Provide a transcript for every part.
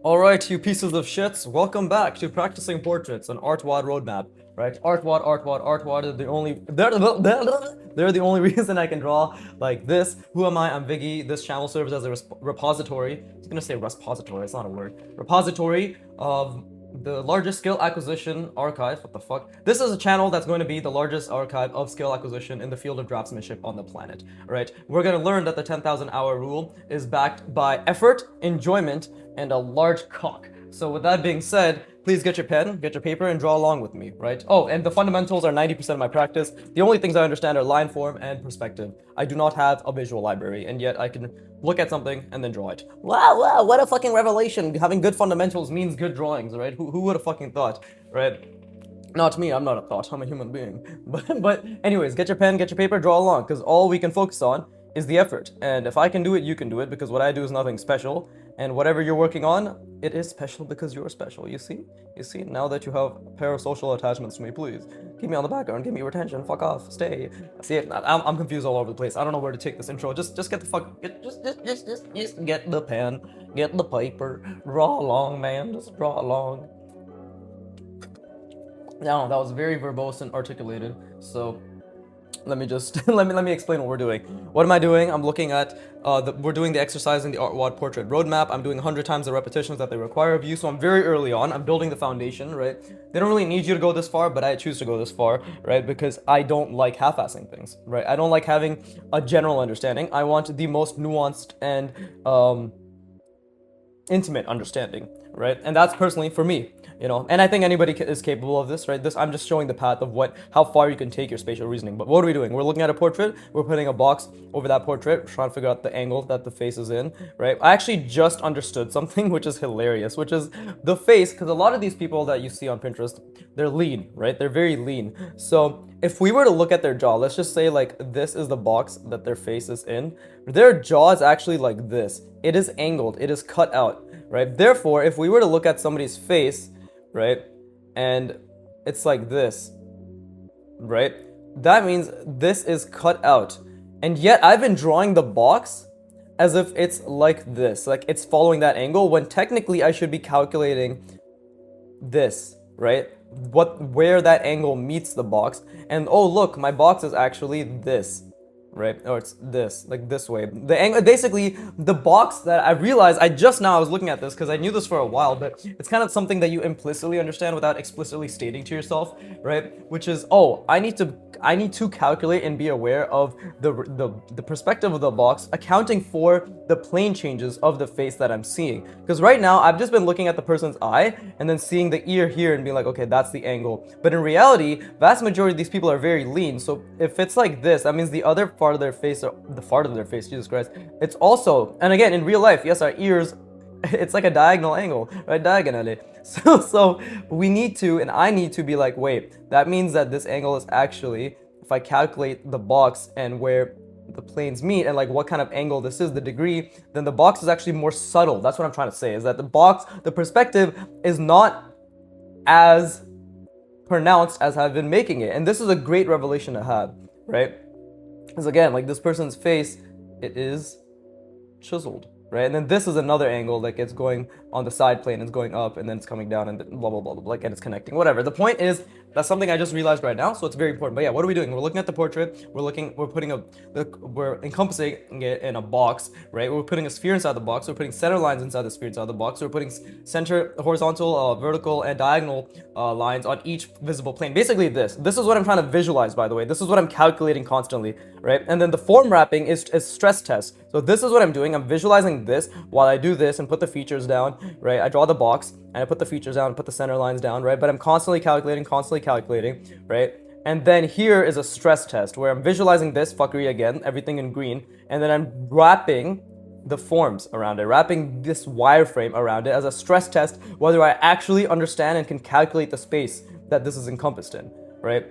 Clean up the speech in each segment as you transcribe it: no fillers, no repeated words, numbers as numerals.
Alright, you pieces of shits, welcome back to Practicing Portraits, an artwod roadmap, right? Artwod are the only, they're the only reason I can draw like this. Who am I? I'm Viggy. This channel serves as a repository, I was gonna say repository, it's not a word, repository of the largest skill acquisition archive. What the fuck? This is a channel that's going to be the largest archive of skill acquisition in the field of draftsmanship on the planet. Right? We're going to learn that the 10,000 hour rule is backed by effort, enjoyment, and a large cock. So with that being said, please get your pen, get your paper, and draw along with me, right? Oh, and the fundamentals are 90% of my practice. The only things I understand are line form and perspective. I do not have a visual library, and yet I can look at something and then draw it. Wow, what a fucking revelation. Having good fundamentals means good drawings, right? Who would have fucking thought, right? Not me, I'm not a thought, I'm a human being. But anyways, get your pen, get your paper, draw along, because all we can focus on is the effort. And if I can do it, you can do it, because what I do is nothing special. And whatever you're working on, it is special because you're special, you see? You see, now that you have parasocial attachments to me, please, keep me on the background, give me your attention, fuck off, stay. See, I'm confused all over the place. I don't know where to take this intro. Just get the fuck, just get the pen, get the paper, draw along, man, just draw along. Now, that was very verbose and articulated, so let me just let me explain what we're doing. What am I doing? I'm looking at we're doing the exercise in the artwod portrait roadmap. I'm doing 100 times the repetitions that they require of you, so I'm very early on. I'm building the foundation, right? They don't really need you to go this far, but I choose to go this far, right? Because I don't like half-assing things, right? I don't like having a general understanding. I want the most nuanced and intimate understanding, right? And that's personally for me, you know. And I think anybody is capable of this, right? This I'm just showing the path of how far you can take your spatial reasoning. But what are we doing? We're looking at a portrait. We're putting a box over that portrait, trying to figure out the angle that the face is in, right? I actually just understood something which is hilarious, which is the face, because a lot of these people that you see on Pinterest, they're lean, right? They're very lean. So if we were to look at their jaw, let's just say like this is the box that their face is in. Their jaw is actually like this. It is angled. It is cut out, right? Therefore, if we were to look at somebody's face, right, and it's like this, right, that means this is cut out. And yet I've been drawing the box as if it's like this, like it's following that angle, when technically I should be calculating this, right? Where that angle meets the box. And oh look, my box is actually this, right? Or it's this, like this way. The angle, basically, the box that I realized, I was looking at this because I knew this for a while, but it's kind of something that you implicitly understand without explicitly stating to yourself, right? Which is, oh, I need to calculate and be aware of the perspective of the box, accounting for the plane changes of the face that I'm seeing. Because right now, I've just been looking at the person's eye and then seeing the ear here and being like, okay, that's the angle. But in reality, vast majority of these people are very lean. So if it's like this, that means the other part of their face, or the part of their face, Jesus Christ, it's also, and again, in real life, yes, our ears, it's like a diagonal angle, right? Diagonally. So we need to, and I need to be like, wait, that means that this angle is actually, if I calculate the box and where the planes meet and like what kind of angle this is, the degree, then the box is actually more subtle. That's what I'm trying to say, is that the perspective is not as pronounced as I've been making it. And this is a great revelation to have, right? Because again, like this person's face, it is chiseled, right? And then this is another angle, like it's going on the side plane, it's going up, and then it's coming down, and then blah, blah, blah, blah, like, and it's connecting, whatever. The point is, that's something I just realized right now, so it's very important. But yeah, what are we doing? We're looking at the portrait, we're encompassing it in a box, right? We're putting a sphere inside the box, we're putting center lines inside the sphere inside the box, we're putting center, horizontal, vertical, and diagonal lines on each visible plane. Basically this is what I'm trying to visualize, by the way. This is what I'm calculating constantly, right? And then the form wrapping is stress test. So this is what I'm doing. I'm visualizing this while I do this and put the features down, right? I draw the box and I put the features down, put the center lines down, right? But I'm constantly calculating, right? And then here is a stress test where I'm visualizing this fuckery again, everything in green, and then I'm wrapping the forms around it, wrapping this wireframe around it as a stress test, whether I actually understand and can calculate the space that this is encompassed in, right?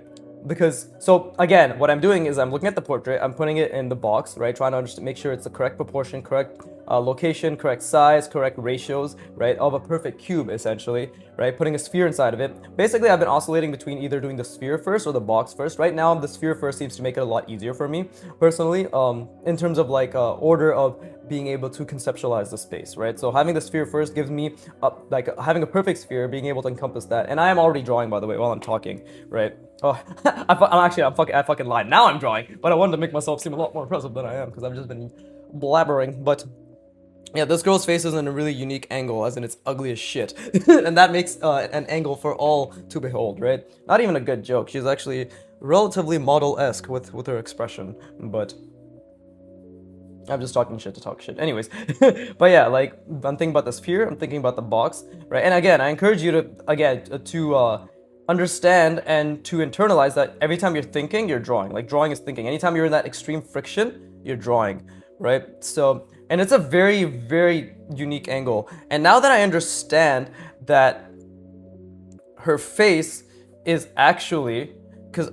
Because, so again, what I'm doing is I'm looking at the portrait, I'm putting it in the box, right? Trying to make sure it's the correct proportion, correct location, correct size, correct ratios, right, of a perfect cube, essentially, right, putting a sphere inside of it. Basically, I've been oscillating between either doing the sphere first or the box first. Right now, the sphere first seems to make it a lot easier for me, personally, in terms of like order of being able to conceptualize the space, right? So having the sphere first gives me like having a perfect sphere, being able to encompass that. And I am already drawing, by the way, while I'm talking, right? Oh, I fucking lied. Now I'm drawing, but I wanted to make myself seem a lot more impressive than I am because I've just been blabbering. But yeah, this girl's face is in a really unique angle, as in it's ugly as shit, and that makes an angle for all to behold, right? Not even a good joke. She's actually relatively model-esque with her expression, but I'm just talking shit to talk shit. Anyways, but yeah, like I'm thinking about the sphere, I'm thinking about the box, right? And again, I encourage you to understand and to internalize that every time you're thinking, you're drawing. Like drawing is thinking. Anytime you're in that extreme friction, you're drawing, right? So, and it's a very, very unique angle. And now that I understand that her face is actually, because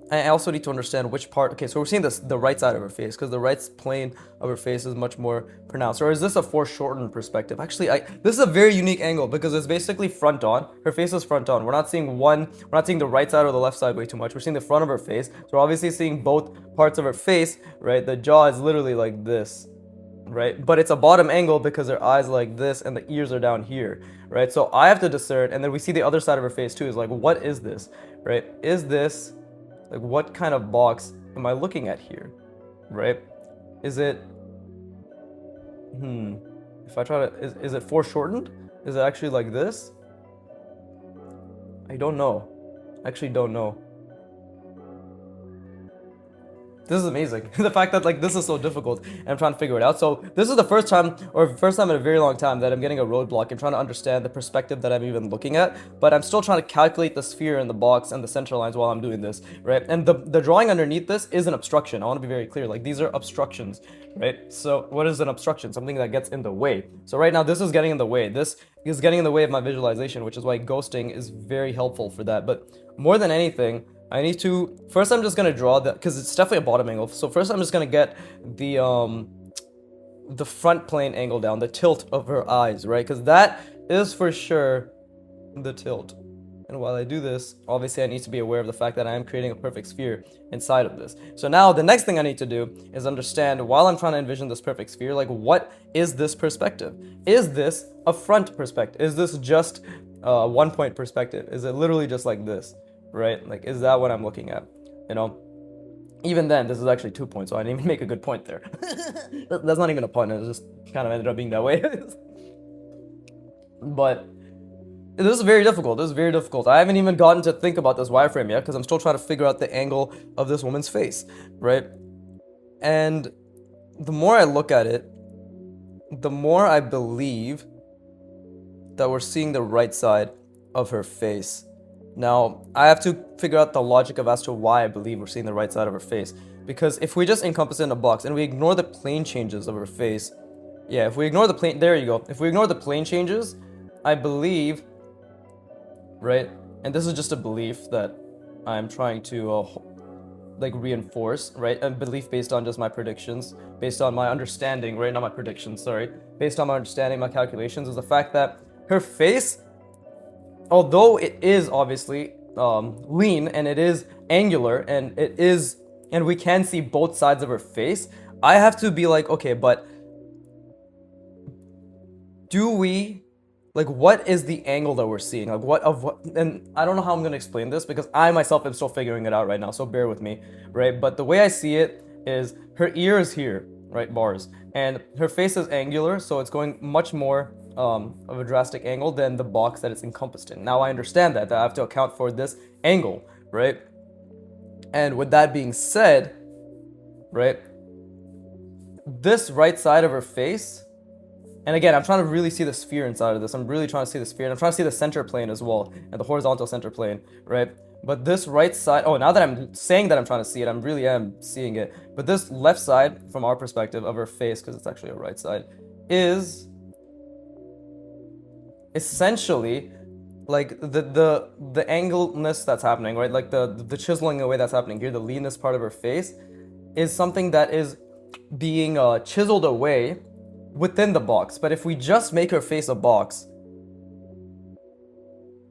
I also need to understand which part. Okay, so we're seeing the right side of her face because the right plane of her face is much more pronounced. Or is this a foreshortened perspective? Actually, this is a very unique angle because it's basically front on. Her face is front on. We're not seeing the right side or the left side way too much. We're seeing the front of her face. So we're obviously seeing both parts of her face, right? The jaw is literally like this, right? But it's a bottom angle because her eyes are like this and the ears are down here, right? So I have to discern, and then we see the other side of her face too. Is like, what is this, right? Is this like, what kind of box am I looking at here, right? Is it, if I try to, is it foreshortened? Is it actually like this? I don't know. I actually don't know. This is amazing. The fact that like this is so difficult and I'm trying to figure it out. So this is the first time in a very long time that I'm getting a roadblock and trying to understand the perspective that I'm even looking at. But I'm still trying to calculate the sphere and the box and the center lines while I'm doing this, right? And the drawing underneath this is an obstruction. I want to be very clear. Like these are obstructions, right? So what is an obstruction? Something that gets in the way. So right now this is getting in the way. This is getting in the way of my visualization, which is why ghosting is very helpful for that. But more than anything, I need to, first I'm just going to draw that, because it's definitely a bottom angle. So first I'm just going to get the front plane angle down, the tilt of her eyes, right? Because that is for sure the tilt. And while I do this, obviously I need to be aware of the fact that I am creating a perfect sphere inside of this. So now the next thing I need to do is understand, while I'm trying to envision this perfect sphere, like what is this perspective? Is this a front perspective? Is this just a 1 point perspective? Is it literally just like this? Right? Like, is that what I'm looking at? You know? Even then, this is actually 2 points, so I didn't even make a good point there. That's not even a pun, it just kind of ended up being that way. But this is very difficult. This is very difficult. I haven't even gotten to think about this wireframe yet because I'm still trying to figure out the angle of this woman's face, right? And the more I look at it, the more I believe that we're seeing the right side of her face. Now, I have to figure out the logic of as to why I believe we're seeing the right side of her face. Because if we just encompass it in a box and we ignore the plane changes of her face, yeah, if we ignore the plane, there you go. If we ignore the plane changes, I believe, right? And this is just a belief that I'm trying to like reinforce, right? A belief based on just my predictions, based on my understanding, right? Not my predictions, sorry. Based on my understanding, my calculations, is the fact that her face, although it is obviously lean and it is angular and we can see both sides of her face, I have to be like, okay, but do we, like, what is the angle that we're seeing? Like, what, and I don't know how I'm going to explain this because I myself am still figuring it out right now, so bear with me, right? But the way I see it is her ear is here, right, bars, and her face is angular, so it's going much more of a drastic angle than the box that it's encompassed in. Now I understand that I have to account for this angle, right? And with that being said, right, this right side of her face, and again, I'm trying to really see the sphere inside of this. I'm really trying to see the sphere, and I'm trying to see the center plane as well, and the horizontal center plane, right? But this right side, oh, now that I'm saying that I'm trying to see it, I really am seeing it. But this left side, from our perspective of her face, because it's actually a right side, is essentially like the angleness that's happening, right? Like the chiseling away that's happening here, the leanness part of her face is something that is being chiseled away within the box. But if we just make her face a box,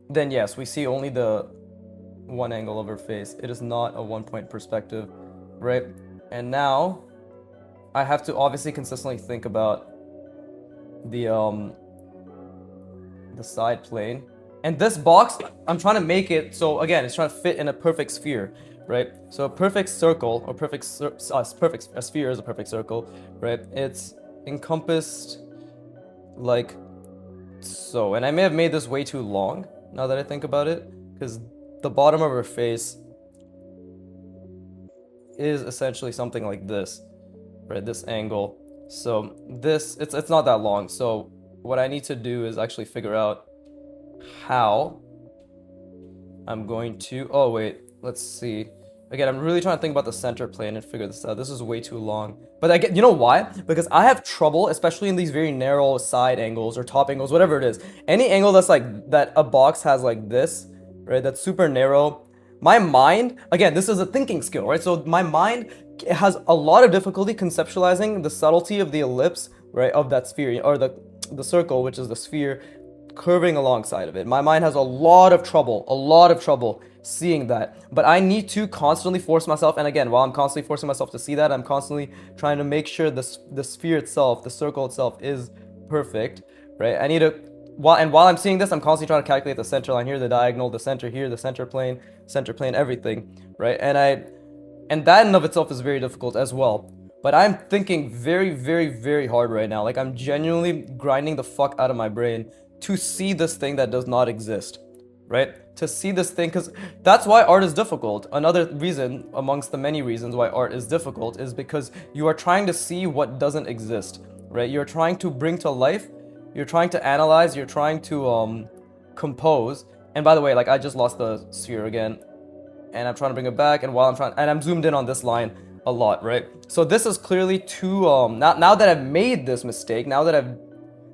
then yes, we see only the one angle of her face. It is not a 1-point perspective, right? And now I have to obviously consistently think about the side plane. And this box, I'm trying to make it so, again, it's trying to fit in a perfect sphere, right? So a perfect circle, or a sphere is a perfect circle, right? It's encompassed like so. And I may have made this way too long, now that I think about it, because the bottom of her face is essentially something like this, right? This angle. So this, it's not that long. So what I need to do is actually figure out how I'm going to, oh wait, let's see. Again, I'm really trying to think about the center plane and figure this out. This is way too long. But I get, you know why? Because I have trouble, especially in these very narrow side angles or top angles, whatever it is. Any angle that's like, that a box has like this, right? That's super narrow. My mind, again, this is a thinking skill, right? So my mind has a lot of difficulty conceptualizing the subtlety of the ellipse, right? Of that sphere, or the circle, which is the sphere, curving alongside of it. My mind has a lot of trouble seeing that. But I need to constantly force myself, and again, while I'm constantly forcing myself to see that, I'm constantly trying to make sure the sphere itself, the circle itself is perfect, right? I need to, while I'm seeing this, I'm constantly trying to calculate the center line here, the diagonal, the center here, the center plane, everything, right? And that in and of itself is very difficult as well. But I'm thinking very, very, very hard right now. Like, I'm genuinely grinding the fuck out of my brain to see this thing that does not exist, right? To see this thing, because that's why art is difficult. Another reason, amongst the many reasons why art is difficult, is because you are trying to see what doesn't exist, right? You're trying to bring to life, you're trying to analyze, you're trying to compose. And by the way, like, I just lost the sphere again, and I'm trying to bring it back, and I'm zoomed in on this line a lot, right? So this is clearly too, now that I've made this mistake, now that I've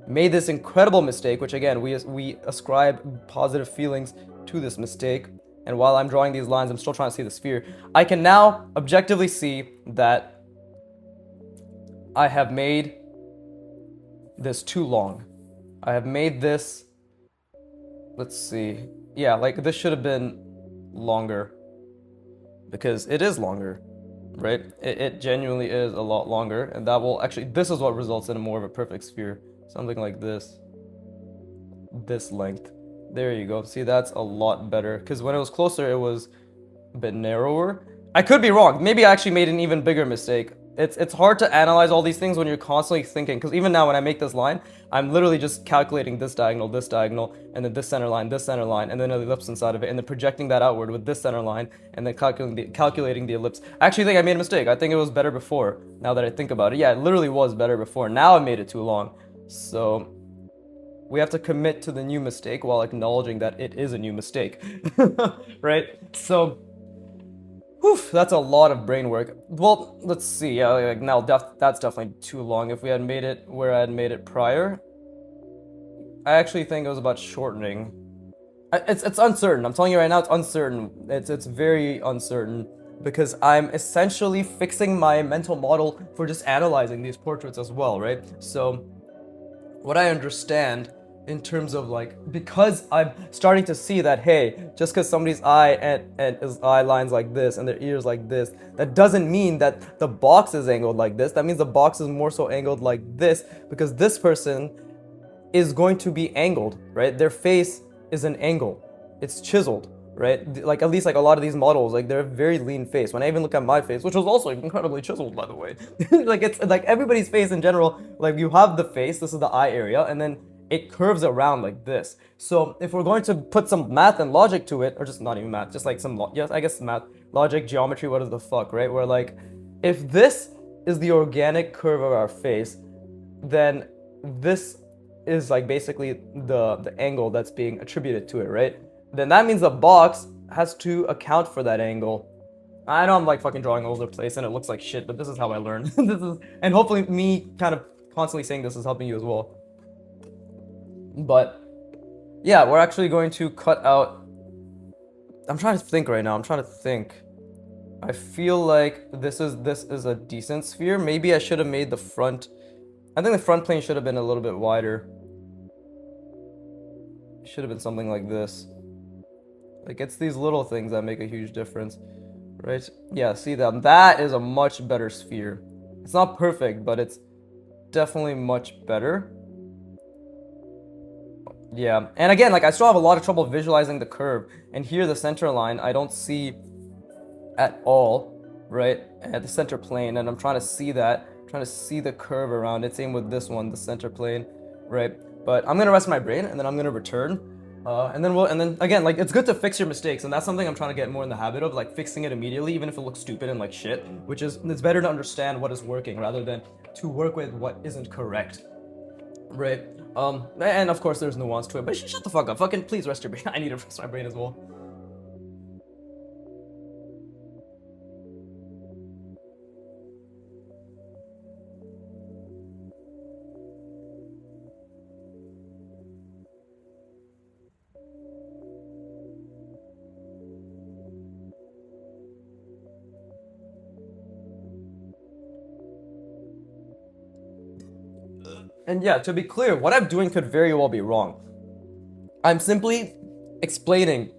made this incredible mistake, which again, we ascribe positive feelings to this mistake, and while I'm drawing these lines, I'm still trying to see the sphere. I can now objectively see that I have made this too long. I have made this, let's see, yeah, like this should have been longer, because it is longer, right? It genuinely is a lot longer, and that will actually, this is what results in more of a perfect sphere. Something like this length. There you go. See, that's a lot better, because when it was closer, it was a bit narrower. I could be wrong. Maybe I actually made an even bigger mistake. It's hard to analyze all these things when you're constantly thinking, because even now when I make this line, I'm literally just calculating this diagonal, and then this center line, and then an ellipse inside of it, and then projecting that outward with this center line, and then calculating the ellipse. I actually think I made a mistake. I think it was better before, now that I think about it. Yeah, it literally was better before. Now I made it too long. So we have to commit to the new mistake while acknowledging that it is a new mistake, right? So, whew, that's a lot of brain work. Well, let's see. Yeah, like now that's definitely too long. If we had made it where I had made it prior, I actually think it was about shortening. It's uncertain. I'm telling you right now, it's uncertain. It's very uncertain, because I'm essentially fixing my mental model for just analyzing these portraits as well, right? So what I understand in terms of, like, because I'm starting to see that, hey, just because somebody's eye and his eye lines like this and their ears like this, that doesn't mean that the box is angled like this. That means the box is more so angled like this, because this person is going to be angled, right? Their face is an angle. It's chiseled, right? Like, at least like a lot of these models, like, they're a very lean face. When I even look at my face, which was also incredibly chiseled, by the way, like, it's like everybody's face in general, like, you have the face, this is the eye area, and then it curves around like this. So if we're going to put some math and logic to it, or just not even math, just like some, yes, I guess math, logic, geometry, what is the fuck, right? Where, like, if this is the organic curve of our face, then this is like basically the angle that's being attributed to it, right? Then that means the box has to account for that angle. I know I'm like fucking drawing all over the place and it looks like shit, but this is how I learn. And hopefully me kind of constantly saying this is helping you as well. But yeah, we're actually going to cut out, I'm trying to think right now, I feel like this is a decent sphere. Maybe I should have made the front I think the front plane should have been a little bit wider. Should have been something like this. Like, it's these little things that make a huge difference, right? Yeah, see that? That is a much better sphere. It's not perfect, but it's definitely much better. Yeah, and again, like, I still have a lot of trouble visualizing the curve. And here, the center line, I don't see at all, right? At the center plane, and I'm trying to see that, trying to see the curve around it. Same with this one, the center plane, right? But I'm gonna rest my brain, and then I'm gonna return, and then again, like, it's good to fix your mistakes, and that's something I'm trying to get more in the habit of, like, fixing it immediately, even if it looks stupid and like shit. Which is, it's better to understand what is working rather than to work with what isn't correct, right? And of course there's nuance to it, but shut the fuck up. Fucking please rest your brain. I need to rest my brain as well. And yeah, to be clear, what I'm doing could very well be wrong. I'm simply explaining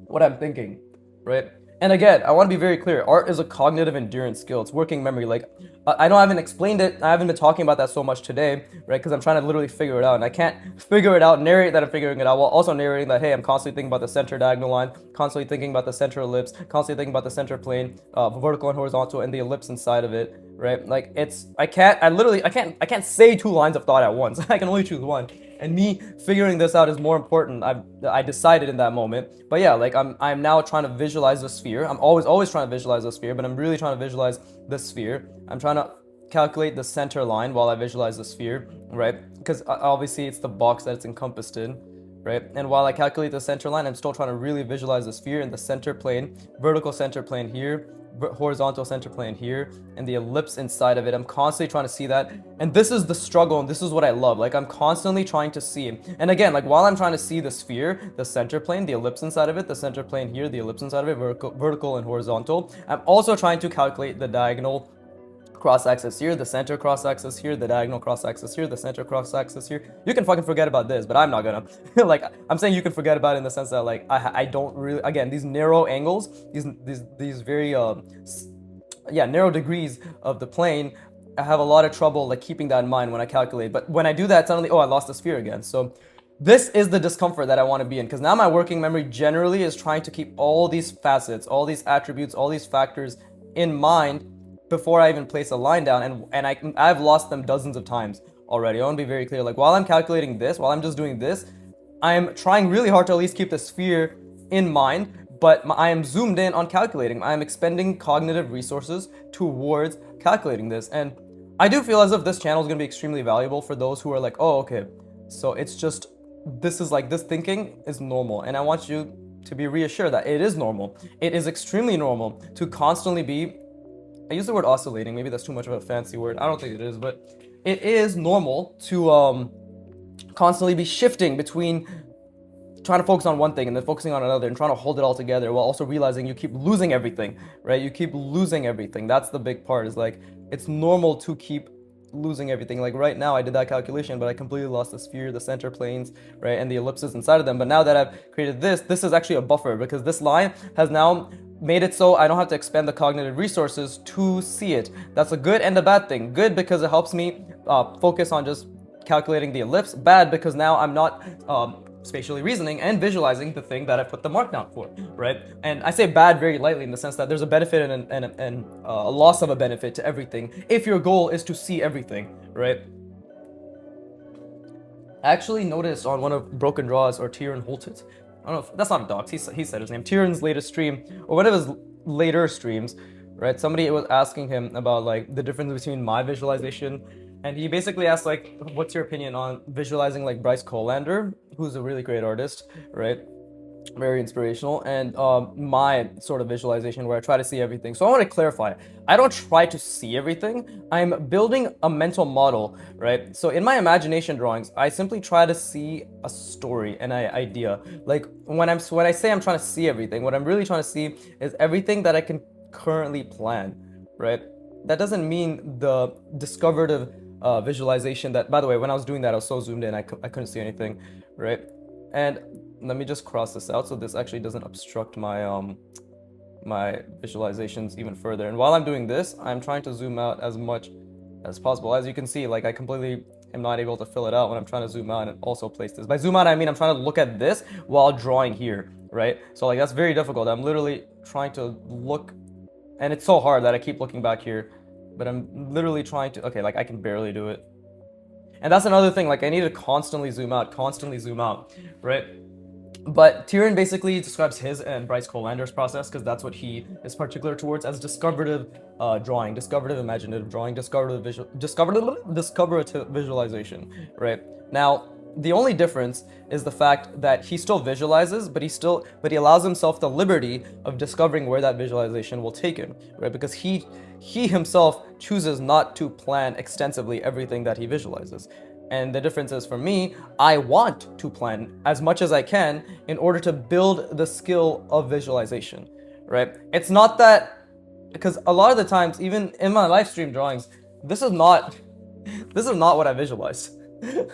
what I'm thinking, right? And again, I want to be very clear. Art is a cognitive endurance skill. It's working memory. Like, I know I haven't explained it. I haven't been talking about that so much today, right? Because I'm trying to literally figure it out. And I can't figure it out, narrate that I'm figuring it out, while also narrating that, hey, I'm constantly thinking about the center diagonal line, constantly thinking about the center ellipse, constantly thinking about the center plane, vertical and horizontal, and the ellipse inside of it, right? Like, I can't say two lines of thought at once. I can only choose one. And me figuring this out is more important. I decided in that moment. But yeah, like, I'm now trying to visualize the sphere. I'm always trying to visualize the sphere, but I'm really trying to visualize the sphere. I'm trying to calculate the center line while I visualize the sphere, right? Because obviously it's the box that it's encompassed in, right? And while I calculate the center line, I'm still trying to really visualize the sphere in the center plane, vertical center plane here, horizontal center plane here, and the ellipse inside of it. I'm constantly trying to see that, and this is the struggle, and this is what I love. Like, I'm constantly trying to see, and again, like, while I'm trying to see the sphere, the center plane, the ellipse inside of it, the center plane here, the ellipse inside of it, vertical and horizontal, I'm also trying to calculate the diagonal cross-axis here, the center cross-axis here, the diagonal cross-axis here, the center cross-axis here. You can fucking forget about this, but I'm not gonna. Like, I'm saying you can forget about it in the sense that, like, I don't really, again, these narrow angles, these very narrow degrees of the plane, I have a lot of trouble, like, keeping that in mind when I calculate. But when I do that, suddenly, oh, I lost the sphere again. So this is the discomfort that I want to be in, because now my working memory generally is trying to keep all these facets, all these attributes, all these factors in mind before I even place a line down, and I've lost them dozens of times already. I want to be very clear. Like, while I'm calculating this, while I'm just doing this, I'm trying really hard to at least keep the sphere in mind, but I am zoomed in on calculating. I am expending cognitive resources towards calculating this, and I do feel as if this channel is going to be extremely valuable for those who are like, oh, okay, so it's just, this is like, this thinking is normal, and I want you to be reassured that it is normal. It is extremely normal to constantly be, I use the word oscillating, maybe that's too much of a fancy word, I don't think it is, but it is normal to constantly be shifting between trying to focus on one thing and then focusing on another and trying to hold it all together, while also realizing you keep losing everything, right? You keep losing everything. That's the big part, is like, it's normal to keep losing everything. Like, right now I did that calculation, but I completely lost the sphere, the center planes, right, and the ellipses inside of them. But now that I've created this is actually a buffer, because this line has now made it so I don't have to expend the cognitive resources to see it. That's a good and a bad thing. Good because it helps me focus on just calculating the ellipse. Bad because now I'm not spatially reasoning and visualizing the thing that I put the mark down for, right? And I say bad very lightly, in the sense that there's a benefit and a loss of a benefit to everything if your goal is to see everything, right? I actually noticed on one of Broken Draws, or Tyrion Holtit, I don't know if that's not a dox, he said his name, Tyrion's latest stream, or one of his later streams, right? Somebody was asking him about, like, the difference between my visualization, and he basically asked, like, what's your opinion on visualizing, like, Bryce Colander, who's a really great artist, right? Very inspirational, and my sort of visualization where I try to see everything. So I want to clarify, I don't try to see everything, I'm building a mental model, right? So in my imagination drawings, I simply try to see a story, an idea. Like, when I say I'm trying to see everything, what I'm really trying to see is everything that I can currently plan, right? That doesn't mean the discovered visualization that, by the way, when I was doing that, I was so zoomed in, I couldn't see anything, right? And let me just cross this out so this actually doesn't obstruct my visualizations even further. And while I'm doing this, I'm trying to zoom out as much as possible. As you can see, like I completely am not able to fill it out when I'm trying to zoom out and also place this. By zoom out, I mean I'm trying to look at this while drawing here, right? So like that's very difficult. I'm literally trying to look, and it's so hard that I keep looking back here, but I'm literally trying to, okay, like I can barely do it. And that's another thing, like I need to constantly zoom out, right? But Tyrion basically describes his and Bryce Colander's process because that's what he is particular towards as discoverative drawing, discoverative imaginative drawing, discoverative visualization, right? Now, the only difference is the fact that he still visualizes, but he allows himself the liberty of discovering where that visualization will take him, right? Because he himself chooses not to plan extensively everything that he visualizes. And the difference is, for me, I want to plan as much as I can in order to build the skill of visualization, right? It's not that, because a lot of the times, even in my live stream drawings, this is not what I visualize.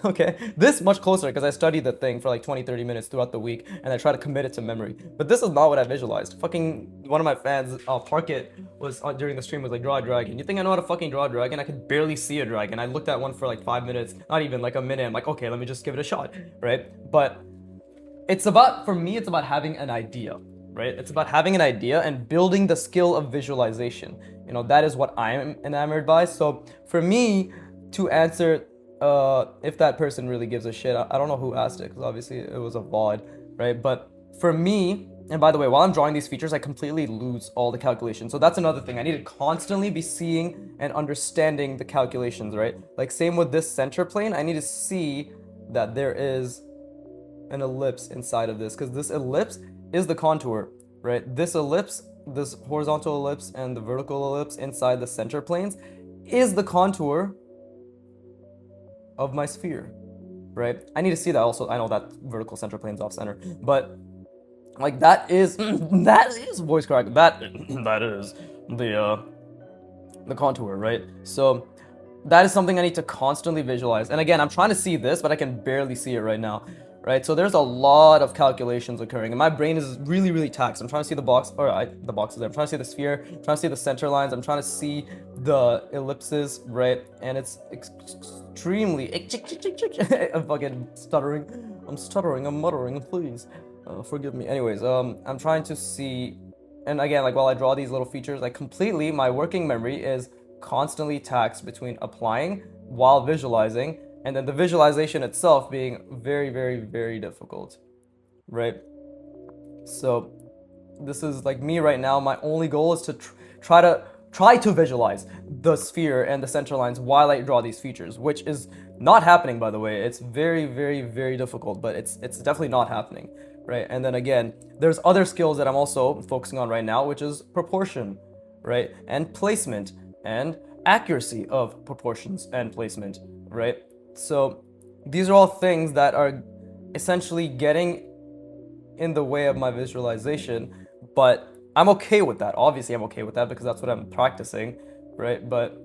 Okay, this much closer because I studied the thing for like 20-30 minutes throughout the week and I try to commit it to memory, but this is not what I visualized. Fucking one of my fans, Parkit, was during the stream was like, draw a dragon. You think I know how to fucking draw a dragon? I could barely see a dragon. I looked at one for like 5 minutes, not even like a minute. I'm like, okay, let me just give it a shot, right? But it's about, for me, it's about having an idea, right? It's about having an idea and building the skill of visualization. You know, that is what I'm enamored by. So for me to answer if that person really gives a shit, I don't know who asked it because obviously it was a VOD, right? But for me, and by the way, while I'm drawing these features, I completely lose all the calculations. So that's another thing. I need to constantly be seeing and understanding the calculations, right? Like same with this center plane, I need to see that there is an ellipse inside of this because this ellipse is the contour, right? This ellipse, this horizontal ellipse and the vertical ellipse inside the center planes is the contour of my sphere, right? I need to see that also. I know that vertical center plane's off center, but like that is voice crack. That is the contour, right? So that is something I need to constantly visualize. And again, I'm trying to see this, but I can barely see it right now, right? So there's a lot of calculations occurring, and my brain is really, really taxed. I'm trying to see the box, the boxes there. I'm trying to see the sphere, I'm trying to see the center lines. I'm trying to see the ellipses, right? And it's extremely I'm fucking stuttering. I'm muttering, please. Forgive me. Anyways, I'm trying to see, and again, like while I draw these little features, like completely, my working memory is constantly taxed between applying while visualizing, and then the visualization itself being very, very, very difficult, right? So this is like me right now. My only goal is to try to visualize the sphere and the center lines while I draw these features, which is not happening, by the way. It's very, very, very difficult, but it's definitely not happening, right? And then again, there's other skills that I'm also focusing on right now, which is proportion, right? And placement and accuracy of proportions and placement, right? So these are all things that are essentially getting in the way of my visualization, but I'm okay with that. Obviously, I'm okay with that because that's what I'm practicing, right? But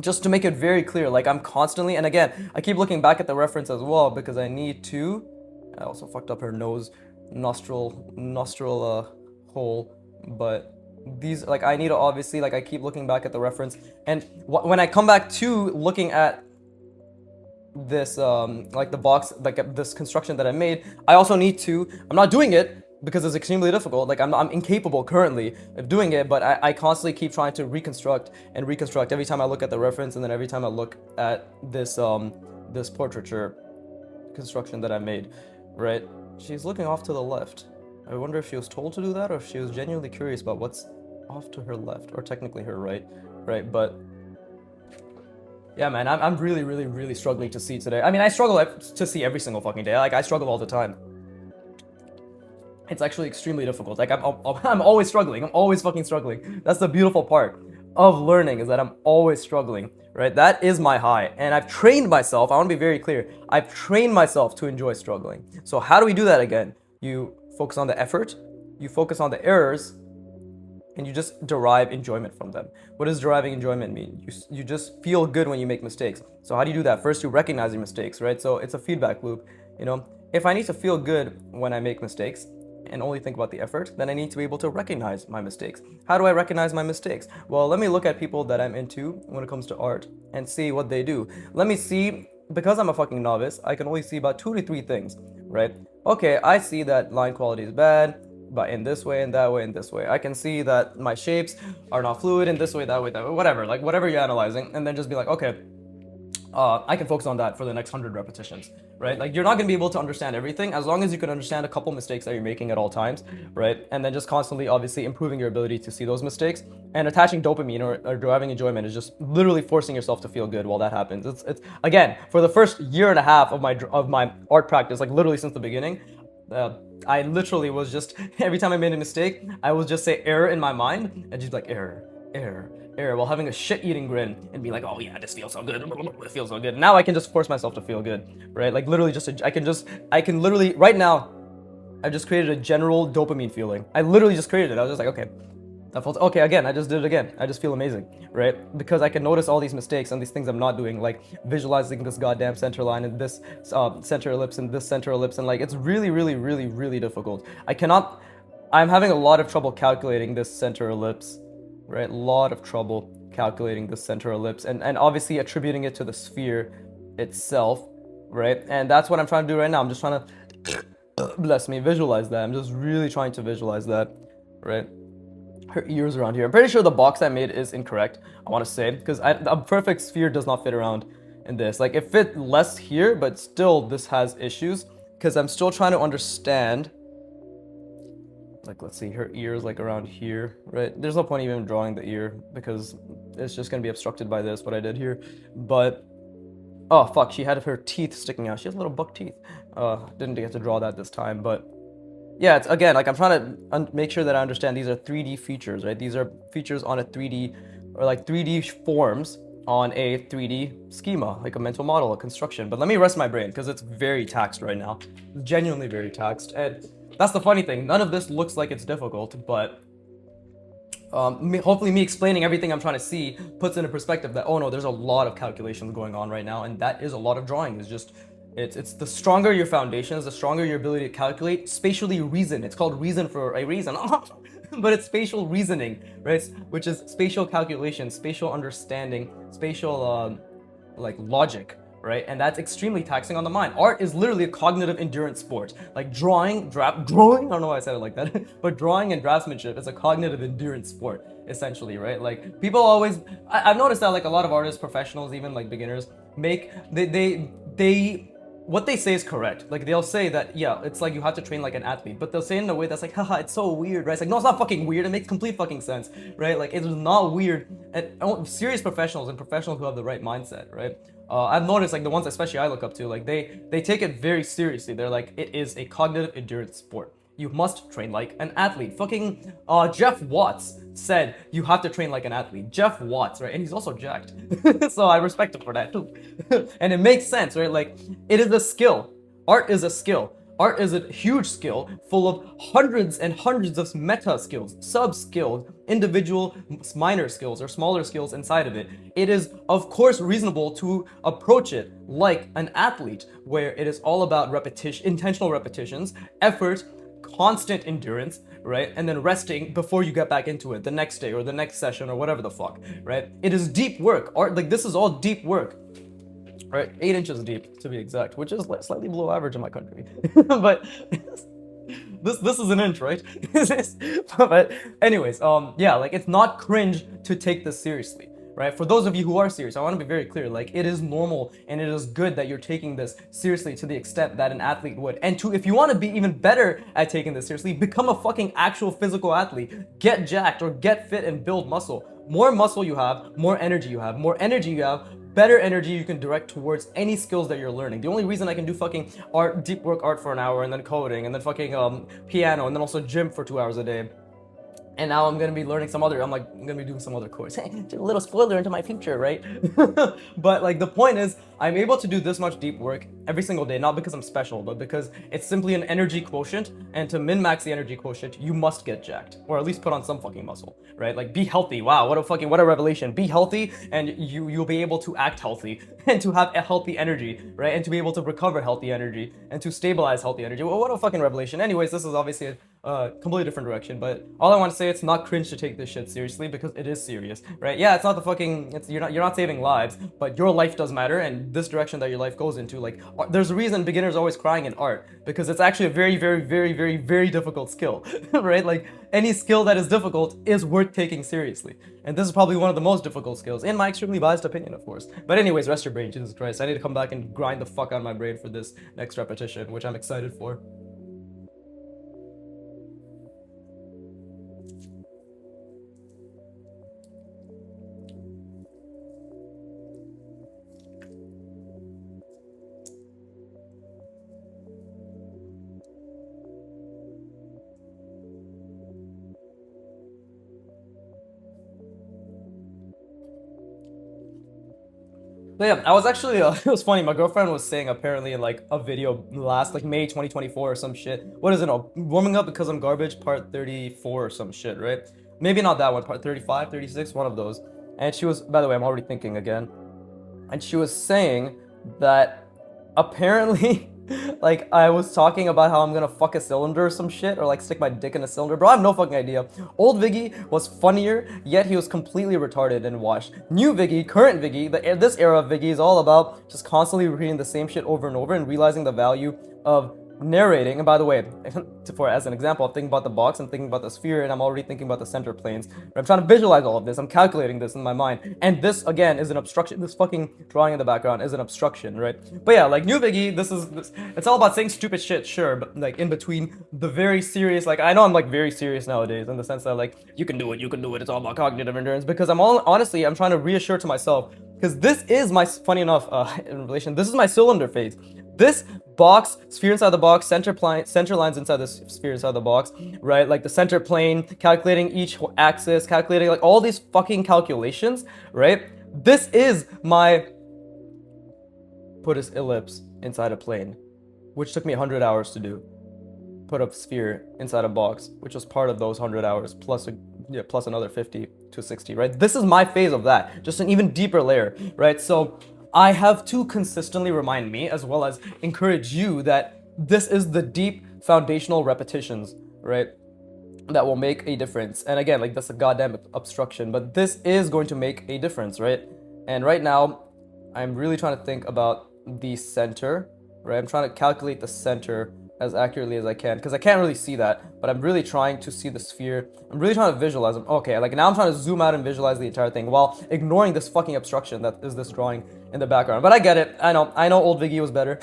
just to make it very clear, like I'm constantly, and again, I keep looking back at the reference as well because I need to, I also fucked up her nostril hole, but these, like I need to obviously, like I keep looking back at the reference, and when I come back to looking at this, like the box, like this construction that I made, I also need to, I'm not doing it because it's extremely difficult, like I'm incapable currently of doing it, but I constantly keep trying to reconstruct every time I look at the reference, and then every time I look at this this portraiture construction that I made, right? She's looking off to the left. I wonder if she was told to do that or if she was genuinely curious about what's off to her left, or technically her right, but yeah, man, I'm really, really, really struggling to see today. I mean, I struggle to see every single fucking day. Like, I struggle all the time. It's actually extremely difficult. Like, I'm always struggling. I'm always fucking struggling. That's the beautiful part of learning, is that I'm always struggling, right? That is my high. And I've trained myself, I want to be very clear, I've trained myself to enjoy struggling. So how do we do that again? You focus on the effort, you focus on the errors, and you just derive enjoyment from them. What does deriving enjoyment mean? You just feel good when you make mistakes. So how do you do that? First, you recognize your mistakes, right? So it's a feedback loop. If I need to feel good when I make mistakes and only think about the effort, then I need to be able to recognize my mistakes. How do I recognize my mistakes? Well, let me look at people that I'm into when it comes to art and see what they do. Let me see, because I'm a fucking novice, I can only see about 2 to 3 things, right? Okay, I see that line quality is bad, but in this way, and that way, and this way. I can see that my shapes are not fluid in this way, that way, whatever. Like, whatever you're analyzing, and then just be like, okay, I can focus on that for the next 100 repetitions, right? Like, you're not gonna be able to understand everything as long as you can understand a couple mistakes that you're making at all times, right? And then just constantly, obviously, improving your ability to see those mistakes. And attaching dopamine or deriving enjoyment is just literally forcing yourself to feel good while that happens. It's again, for the first year and a half of my art practice, like literally since the beginning, I literally was just, every time I made a mistake, I would just say error in my mind and just like error, error, error, while having a shit-eating grin and be like, oh yeah, this feels so good, it feels so good. Now I can just force myself to feel good, right? Like literally I can literally, right now, I just created a general dopamine feeling. I literally just created it. I was just like, okay, that felt, okay, again, I just did it again. I just feel amazing, right? Because I can notice all these mistakes and these things I'm not doing, like visualizing this goddamn center line and this center ellipse and this center ellipse, and like, it's really, really, really, really difficult. I'm having a lot of trouble calculating this center ellipse, right? A lot of trouble calculating the center ellipse and obviously attributing it to the sphere itself, right? And that's what I'm trying to do right now. I'm just trying to, bless me, visualize that. I'm just really trying to visualize that, right? Her ears around here. I'm pretty sure the box I made is incorrect, I want to say, because a perfect sphere does not fit around in this. Like, it fit less here, but still this has issues, because I'm still trying to understand. Like, let's see, her ears like around here, right? There's no point even drawing the ear because it's just gonna be obstructed by this, what I did here. But, oh fuck, she had her teeth sticking out. She has little buck teeth. Didn't get to draw that this time, but yeah, it's again, like I'm trying to make sure that I understand these are 3D features, right? These are features on a 3D, or like 3D forms on a 3D schema, like a mental model, a construction. But let me rest my brain because it's very taxed right now. Genuinely very taxed. And that's the funny thing. None of this looks like it's difficult, but hopefully me explaining everything I'm trying to see puts into perspective that, oh no, there's a lot of calculations going on right now, and that is a lot of drawing. It's the stronger your foundations, the stronger your ability to calculate, spatially reason. It's called reason for a reason, but it's spatial reasoning, right? Which is spatial calculation, spatial understanding, spatial like logic, right? And that's extremely taxing on the mind. Art is literally a cognitive endurance sport. Like drawing, I don't know why I said it like that, but drawing and draftsmanship is a cognitive endurance sport, essentially, right? Like people always, I've noticed that like a lot of artists, professionals, even like beginners, what they say is correct. Like they'll say that, yeah, it's like you have to train like an athlete, but they'll say it in a way that's like, haha, it's so weird, right? It's like, no, it's not fucking weird. It makes complete fucking sense, right? Like it's not weird. And serious professionals and professionals who have the right mindset, right? I've noticed like the ones especially I look up to, like they take it very seriously. They're like, it is a cognitive endurance sport. You must train like an athlete. Fucking Jeff Watts said you have to train like an athlete. Jeff Watts, right? And he's also jacked. So I respect him for that too. And it makes sense, right? Like, it is a skill. Art is a skill. Art is a huge skill full of hundreds and hundreds of meta skills, sub skills, individual minor skills or smaller skills inside of it. It is, of course, reasonable to approach it like an athlete, where it is all about repetition, intentional repetitions, effort, constant endurance, right? And then resting before you get back into it the next day or the next session or whatever the fuck, right? It is deep work. Art, like this is all deep work, right? 8 inches deep to be exact, which is slightly below average in my country. But this is an inch, right? But anyways, yeah, like it's not cringe to take this seriously. Right? For those of you who are serious, I want to be very clear, like it is normal and it is good that you're taking this seriously to the extent that an athlete would. And if you want to be even better at taking this seriously, become a fucking actual physical athlete. Get jacked or get fit and build muscle. More muscle you have, more energy you have. More energy you have, better energy you can direct towards any skills that you're learning. The only reason I can do fucking art, deep work art for an hour and then coding and then fucking piano and then also gym for 2 hours a day and now I'm gonna be learning some other. I'm gonna be doing some other course. A little spoiler into my future, right? But like the point is, I'm able to do this much deep work every single day, not because I'm special, but because it's simply an energy quotient. And to min-max the energy quotient, you must get jacked, or at least put on some fucking muscle, right? Like be healthy. Wow, what a revelation. Be healthy, and you'll be able to act healthy, and to have a healthy energy, right? And to be able to recover healthy energy, and to stabilize healthy energy. Well, what a fucking revelation. Anyways, this is obviously a completely different direction, but all I want to say, it's not cringe to take this shit seriously, because it is serious, right? Yeah, it's not the fucking, you're not saving lives, but your life does matter, and this direction that your life goes into, like, there's a reason beginners are always crying in art, because it's actually a very, very, very, very, very difficult skill, right? Like, any skill that is difficult is worth taking seriously, and this is probably one of the most difficult skills, in my extremely biased opinion, of course. But anyways, rest your brain, Jesus Christ. I need to come back and grind the fuck out of my brain for this next repetition, which I'm excited for. But yeah, I was actually, it was funny. My girlfriend was saying apparently in like a video last, like May 2024 or some shit. What is it? Oh, warming up because I'm garbage, part 34 or some shit, right? Maybe not that one, part 35, 36, one of those. And she was, by the way, I'm already thinking again. And she was saying that apparently, like, I was talking about how I'm gonna fuck a cylinder or some shit, or like stick my dick in a cylinder. Bro, I have no fucking idea. Old Viggy was funnier, yet he was completely retarded and washed. New Viggy, current Viggy, this era of Viggy is all about just constantly repeating the same shit over and over and realizing the value of narrating. And by the way, for as an example, I'm thinking about the box, I'm thinking about the sphere, and I'm already thinking about the center planes. I'm trying to visualize all of this, I'm calculating this in my mind, and this again is an obstruction. This fucking drawing in the background is an obstruction, right? But yeah, like New Viggy, it's all about saying stupid shit, sure, but like in between the very serious, like I know I'm like very serious nowadays in the sense that like you can do it, it's all about cognitive endurance, because honestly I'm trying to reassure to myself, because this is my, funny enough, in relation, this is my cylinder phase. This box, sphere inside the box, center lines inside the sphere inside the box, right? Like the center plane, calculating each axis, calculating like all these fucking calculations, right? This is my put a ellipse inside a plane, which took me 100 hours to do. Put a sphere inside a box, which was part of those 100 hours, plus another 50 to 60, right? This is my phase of that, just an even deeper layer, right? So I have to consistently remind me, as well as encourage you, that this is the deep foundational repetitions, right, that will make a difference. And again, like, that's a goddamn obstruction, but this is going to make a difference, right? And right now, I'm really trying to think about the center, right? I'm trying to calculate the center as accurately as I can, because I can't really see that, but I'm really trying to see the sphere. I'm really trying to visualize them. Okay, like now I'm trying to zoom out and visualize the entire thing while ignoring this fucking obstruction that is this drawing in the background. But I get it. I know old Viggy was better.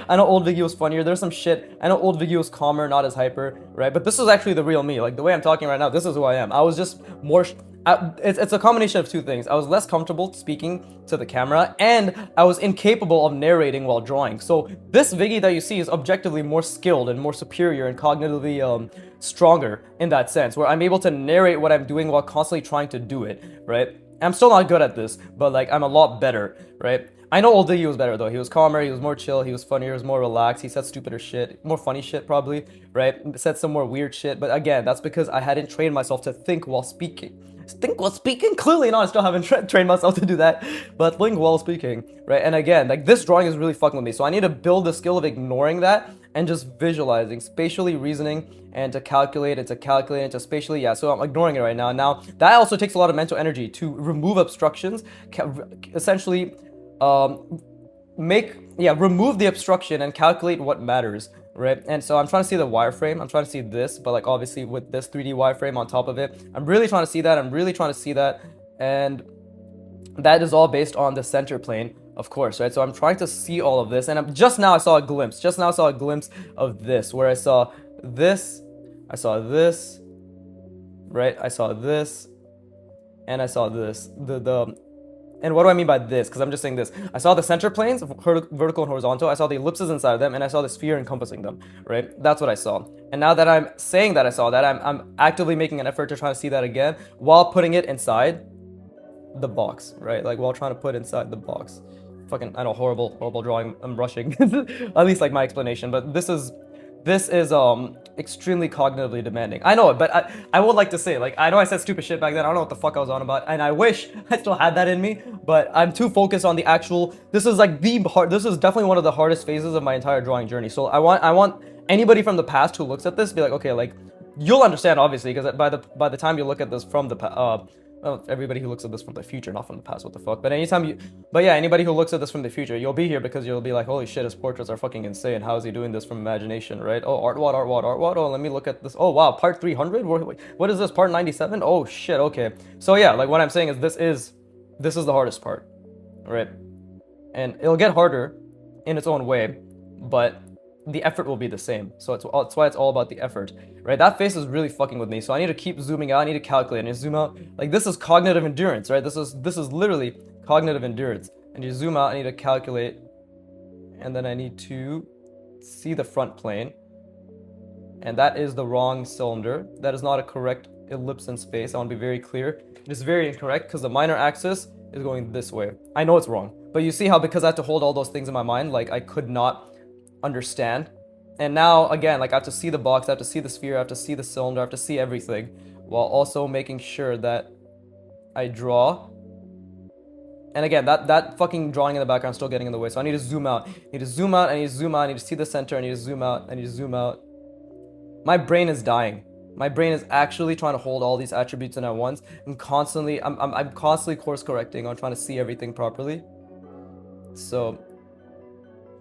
I know old Viggy was funnier. There's some shit. I know old Viggy was calmer, not as hyper, right? But this is actually the real me. Like the way I'm talking right now, this is who I am. I was just more it's a combination of two things. I was less comfortable speaking to the camera, and I was incapable of narrating while drawing. So this Viggy that you see is objectively more skilled and more superior and cognitively stronger in that sense, where I'm able to narrate what I'm doing while constantly trying to do it, right? I'm still not good at this, but like I'm a lot better, right? I know old Viggy was better though. He was calmer, he was more chill, he was funnier, he was more relaxed, he said stupider shit, more funny shit probably, right? Said some more weird shit, but again, that's because I hadn't trained myself to think while speaking. Think while speaking? Clearly not, I still haven't trained myself to do that, but think while speaking, right? And again, like this drawing is really fucking with me, so I need to build the skill of ignoring that and just visualizing, spatially reasoning, and to calculate and to spatially, yeah, so I'm ignoring it right now. Now, that also takes a lot of mental energy to remove obstructions, essentially remove the obstruction and calculate what matters, right? And so I'm trying to see the wireframe, I'm trying to see this, but like obviously with this 3D wireframe on top of it, I'm really trying to see that, and that is all based on the center plane, of course, right? So I'm trying to see all of this, and just now I saw a glimpse of this, where I saw this, right? I saw this, and I saw this, And what do I mean by this? Because I'm just saying this. I saw the center planes, vertical and horizontal. I saw the ellipses inside of them, and I saw the sphere encompassing them, right? That's what I saw. And now that I'm saying that I saw that, I'm actively making an effort to try to see that again while putting it inside the box, right? Like while trying to put inside the box. Fucking, I know, horrible drawing. I'm rushing. At least like my explanation, but this is extremely cognitively demanding. I know it, but I would like to say, like, I know I said stupid shit back then. I don't know what the fuck I was on about, and I wish I still had that in me, but I'm too focused on the actual. This is like this is definitely one of the hardest phases of my entire drawing journey. So I want anybody from the past who looks at this to be like, okay, like, you'll understand obviously, because by the time you look at this from the well, everybody who looks at this from the future, not from the past, what the fuck. But anybody who looks at this from the future, you'll be here because you'll be like, holy shit, his portraits are fucking insane. How is he doing this from imagination, right? Oh, artwod. Oh, let me look at this. Oh, wow, part 300? What is this, part 97? Oh, shit, okay. So yeah, like what I'm saying is this is the hardest part, right? And it'll get harder in its own way, but the effort will be the same. So that's why it's all about the effort, right? That face is really fucking with me. So I need to keep zooming out. I need to calculate. I need to zoom out. Like, this is cognitive endurance, right? This is literally cognitive endurance. And you zoom out. I need to calculate, and then I need to see the front plane. And that is the wrong cylinder. That is not a correct ellipse in space. I want to be very clear. It is very incorrect because the minor axis is going this way. I know it's wrong, but you see how, because I had to hold all those things in my mind, like I could not understand. And now again, like, I have to see the box, I have to see the sphere, I have to see the cylinder, I have to see everything, while also making sure that I draw. And again, that fucking drawing in the background is still getting in the way. So I need to zoom out. I need to zoom out, I need to zoom out, I need to see the center, I need to zoom out, I need to zoom out. My brain is dying. My brain is actually trying to hold all these attributes in at once. I'm constantly course correcting on trying to see everything properly. So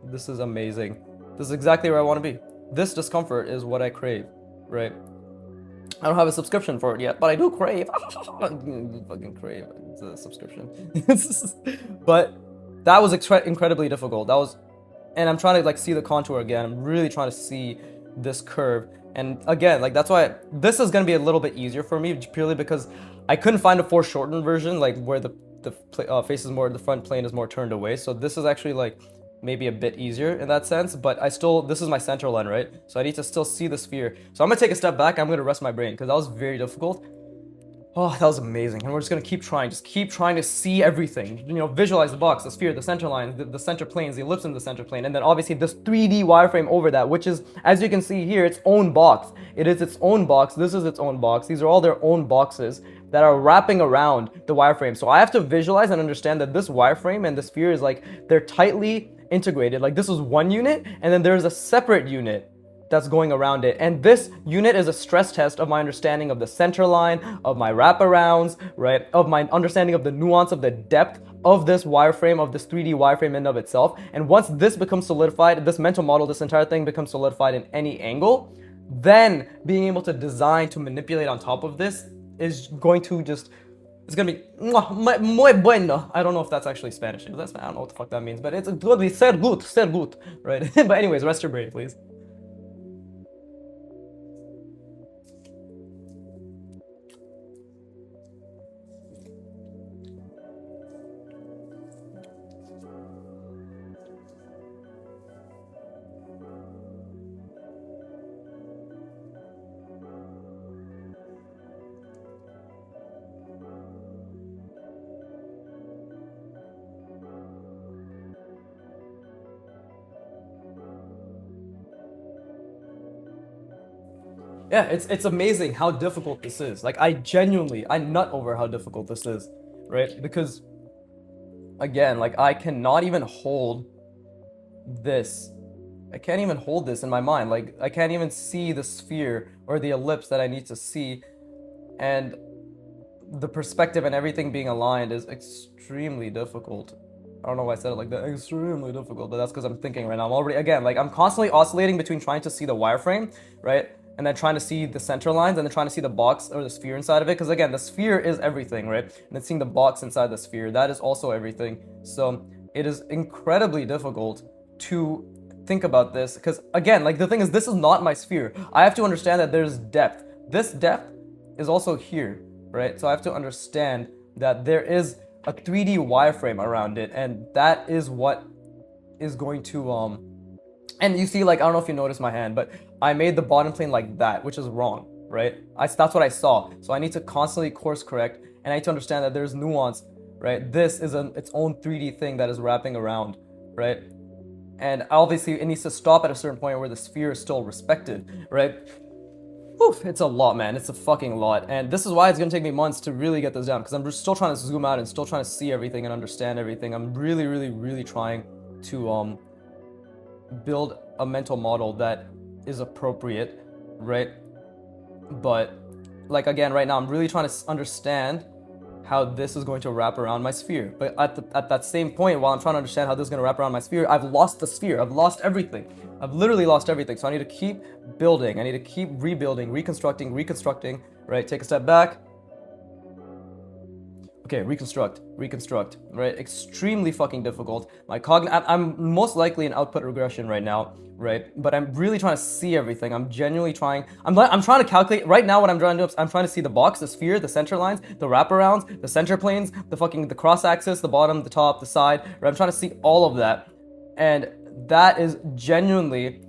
this is amazing. This is exactly where I want to be. This discomfort is what I crave, right? I don't have a subscription for it yet, but I do crave. Fucking crave. It's a subscription. But that was incredibly difficult. And I'm trying to like see the contour again. I'm really trying to see this curve. And again, like, that's why this is going to be a little bit easier for me, purely because I couldn't find a foreshortened version, like where the face is more, the front plane is more turned away. So this is actually like maybe a bit easier in that sense, but this is my center line, right? So I need to still see the sphere. So I'm gonna take a step back. I'm gonna rest my brain because that was very difficult. Oh, that was amazing. And we're just gonna keep trying to see everything. You know, visualize the box, the sphere, the center line, the center planes, the ellipse in the center plane, and then obviously this 3D wireframe over that, which is, as you can see here, its own box. It is its own box. This is its own box. These are all their own boxes that are wrapping around the wireframe. So I have to visualize and understand that this wireframe and the sphere is like, they're tightly integrated. Like, this is one unit, and then there's a separate unit that's going around it. And this unit is a stress test of my understanding of the center line, of my wraparounds, right? Of my understanding of the nuance of the depth of this wireframe, of this 3D wireframe in and of itself. And once this becomes solidified, this mental model, this entire thing becomes solidified in any angle, then being able to design, to manipulate on top of this is going to just, it's gonna be muy bueno. I don't know if that's actually Spanish. I don't know what the fuck that means, but it's gonna be ser good, right? But anyways, rest your brain, please. Yeah, it's amazing how difficult this is. Like, I nut over how difficult this is, right? Because, again, like, I cannot even hold this. I can't even hold this in my mind. Like, I can't even see the sphere or the ellipse that I need to see. And the perspective and everything being aligned is extremely difficult. I don't know why I said it like that. Extremely difficult, but that's because I'm thinking right now. I'm already, again, like, I'm constantly oscillating between trying to see the wireframe, right? And then trying to see the center lines, and then trying to see the box or the sphere inside of it. Because again, the sphere is everything, right? And then seeing the box inside the sphere, that is also everything. So it is incredibly difficult to think about this. Because again, like, the thing is, this is not my sphere. I have to understand that there's depth. This depth is also here, right? So I have to understand that there is a 3D wireframe around it, and that is what is going to and you see, like, I don't know if you noticed my hand, but I made the bottom plane like that, which is wrong, right? That's what I saw. So I need to constantly course correct, and I need to understand that there's nuance, right? This is its own 3D thing that is wrapping around, right? And obviously it needs to stop at a certain point where the sphere is still respected, right? Whew, it's a lot, man. It's a fucking lot. And this is why it's gonna take me months to really get this down, because I'm just still trying to zoom out and still trying to see everything and understand everything. I'm really, really, really trying to build a mental model that is appropriate, right? But like, again, right now I'm really trying to understand how this is going to wrap around my sphere. But at that same point, while I'm trying to understand how this is going to wrap around my sphere, I've lost the sphere. I've lost everything. I've literally lost everything. So I need to keep building. I need to keep rebuilding, reconstructing, right? Take a step back. Okay, reconstruct, right? Extremely fucking difficult. I'm most likely in output regression right now, right? But I'm really trying to see everything. I'm genuinely trying. I'm trying to calculate right now. What I'm trying to do is I'm trying to see the box, the sphere, the center lines, the wraparounds, the center planes, the cross axis, the bottom, the top, the side. Right? I'm trying to see all of that, and that is genuinely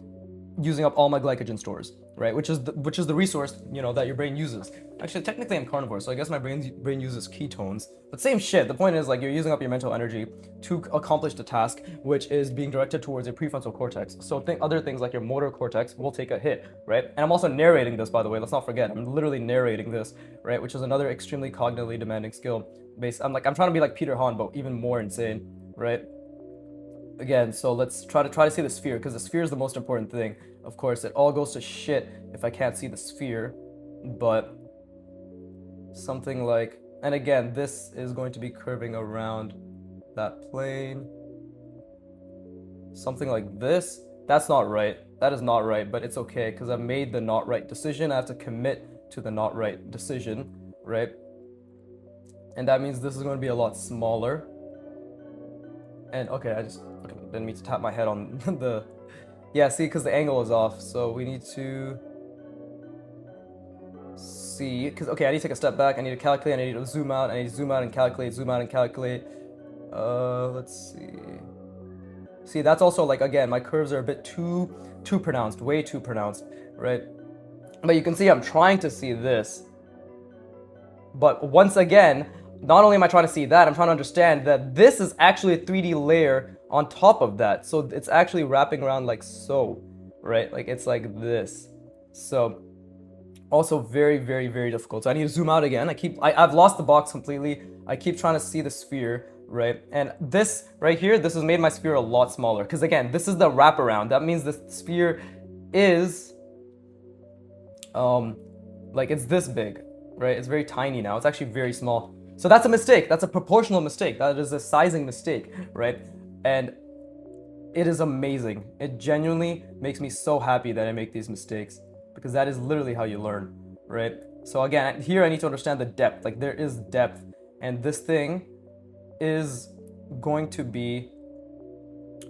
using up all my glycogen stores, right? Which is the resource, that your brain uses. Actually, technically I'm carnivore, so I guess my brain uses ketones. But same shit. The point is, like, you're using up your mental energy to accomplish the task, which is being directed towards your prefrontal cortex. So other things like your motor cortex will take a hit, right? And I'm also narrating this, by the way. Let's not forget. I'm literally narrating this, right? Which is another extremely cognitively demanding skill. I'm trying to be like Peter Hahn, but even more insane, right? Again, so let's try to see the sphere, because the sphere is the most important thing. Of course, it all goes to shit if I can't see the sphere, but something like, and again, this is going to be curving around that plane. Something like this. That's not right. That is not right, but it's okay, because I've made the not right decision. I have to commit to the not right decision, right? And that means this is going to be a lot smaller. And okay, I didn't mean to tap my head on the... Yeah, see, because the angle is off, so we need to see, because, okay, I need to take a step back, I need to calculate, I need to zoom out, I need to zoom out and calculate, let's see. See, that's also, like, again, my curves are a bit too pronounced, way too pronounced, right? But you can see I'm trying to see this. But once again, not only am I trying to see that, I'm trying to understand that this is actually a 3D layer on top of that. So it's actually wrapping around like so, right? Like it's like this. So also very, very, very difficult. So I need to zoom out again. I've lost the box completely. I keep trying to see the sphere, right? And this right here, this has made my sphere a lot smaller. Because again, this is the wraparound. That means the sphere is, like it's this big, right? It's very tiny now. It's actually very small. So that's a mistake. That's a proportional mistake. That is a sizing mistake, right? And it is amazing. It genuinely makes me so happy that I make these mistakes, because that is literally how you learn, right? So again, here I need to understand the depth. Like there is depth, and this thing is going to be,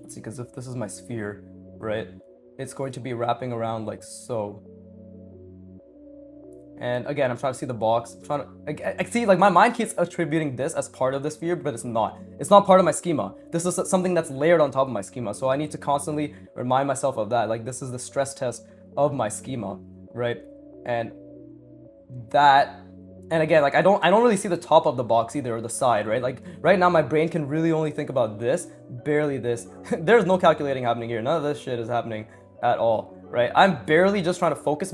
let's see, because if this is my sphere, right, it's going to be wrapping around like so. And again, I'm trying to see the box. I see, like, my mind keeps attributing this as part of the sphere, but it's not. It's not part of my schema. This is something that's layered on top of my schema. So I need to constantly remind myself of that. Like, this is the stress test of my schema, right? And that, and again, like, I don't really see the top of the box either, or the side, right? Like, right now, my brain can really only think about this, barely this. There's no calculating happening here. None of this shit is happening at all. Right? I'm barely just trying to focus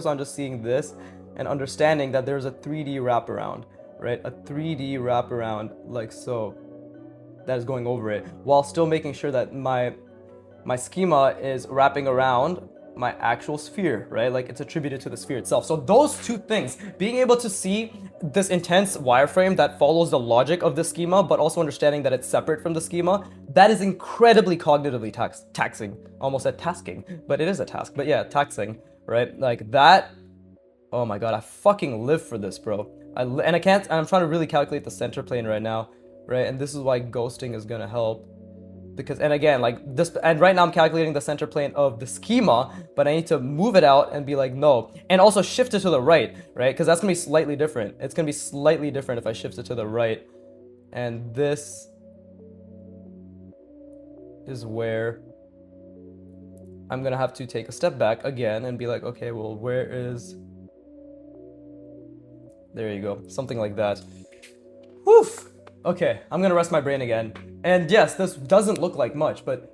on just seeing this and understanding that there's a 3D wraparound, right? A 3D wraparound like so that is going over it, while still making sure that my schema is wrapping around my actual sphere, right? Like it's attributed to the sphere itself. So those two things, being able to see this intense wireframe that follows the logic of the schema, but also understanding that it's separate from the schema, that is incredibly cognitively taxing. Almost said tasking, but it is a task. But yeah, taxing, right? Like that, oh my God, I fucking live for this, bro. And I'm trying to really calculate the center plane right now, right? And this is why ghosting is gonna help. Because, and again, like this, and right now I'm calculating the center plane of the schema, but I need to move it out and be like, no, and also shift it to the right, right? Because that's gonna be slightly different. It's gonna be slightly different if I shift it to the right, And this is where I'm gonna have to take a step back again and be like, okay, well, where is... There you go, something like that. Whew! Okay, I'm gonna rest my brain again. And yes, this doesn't look like much, but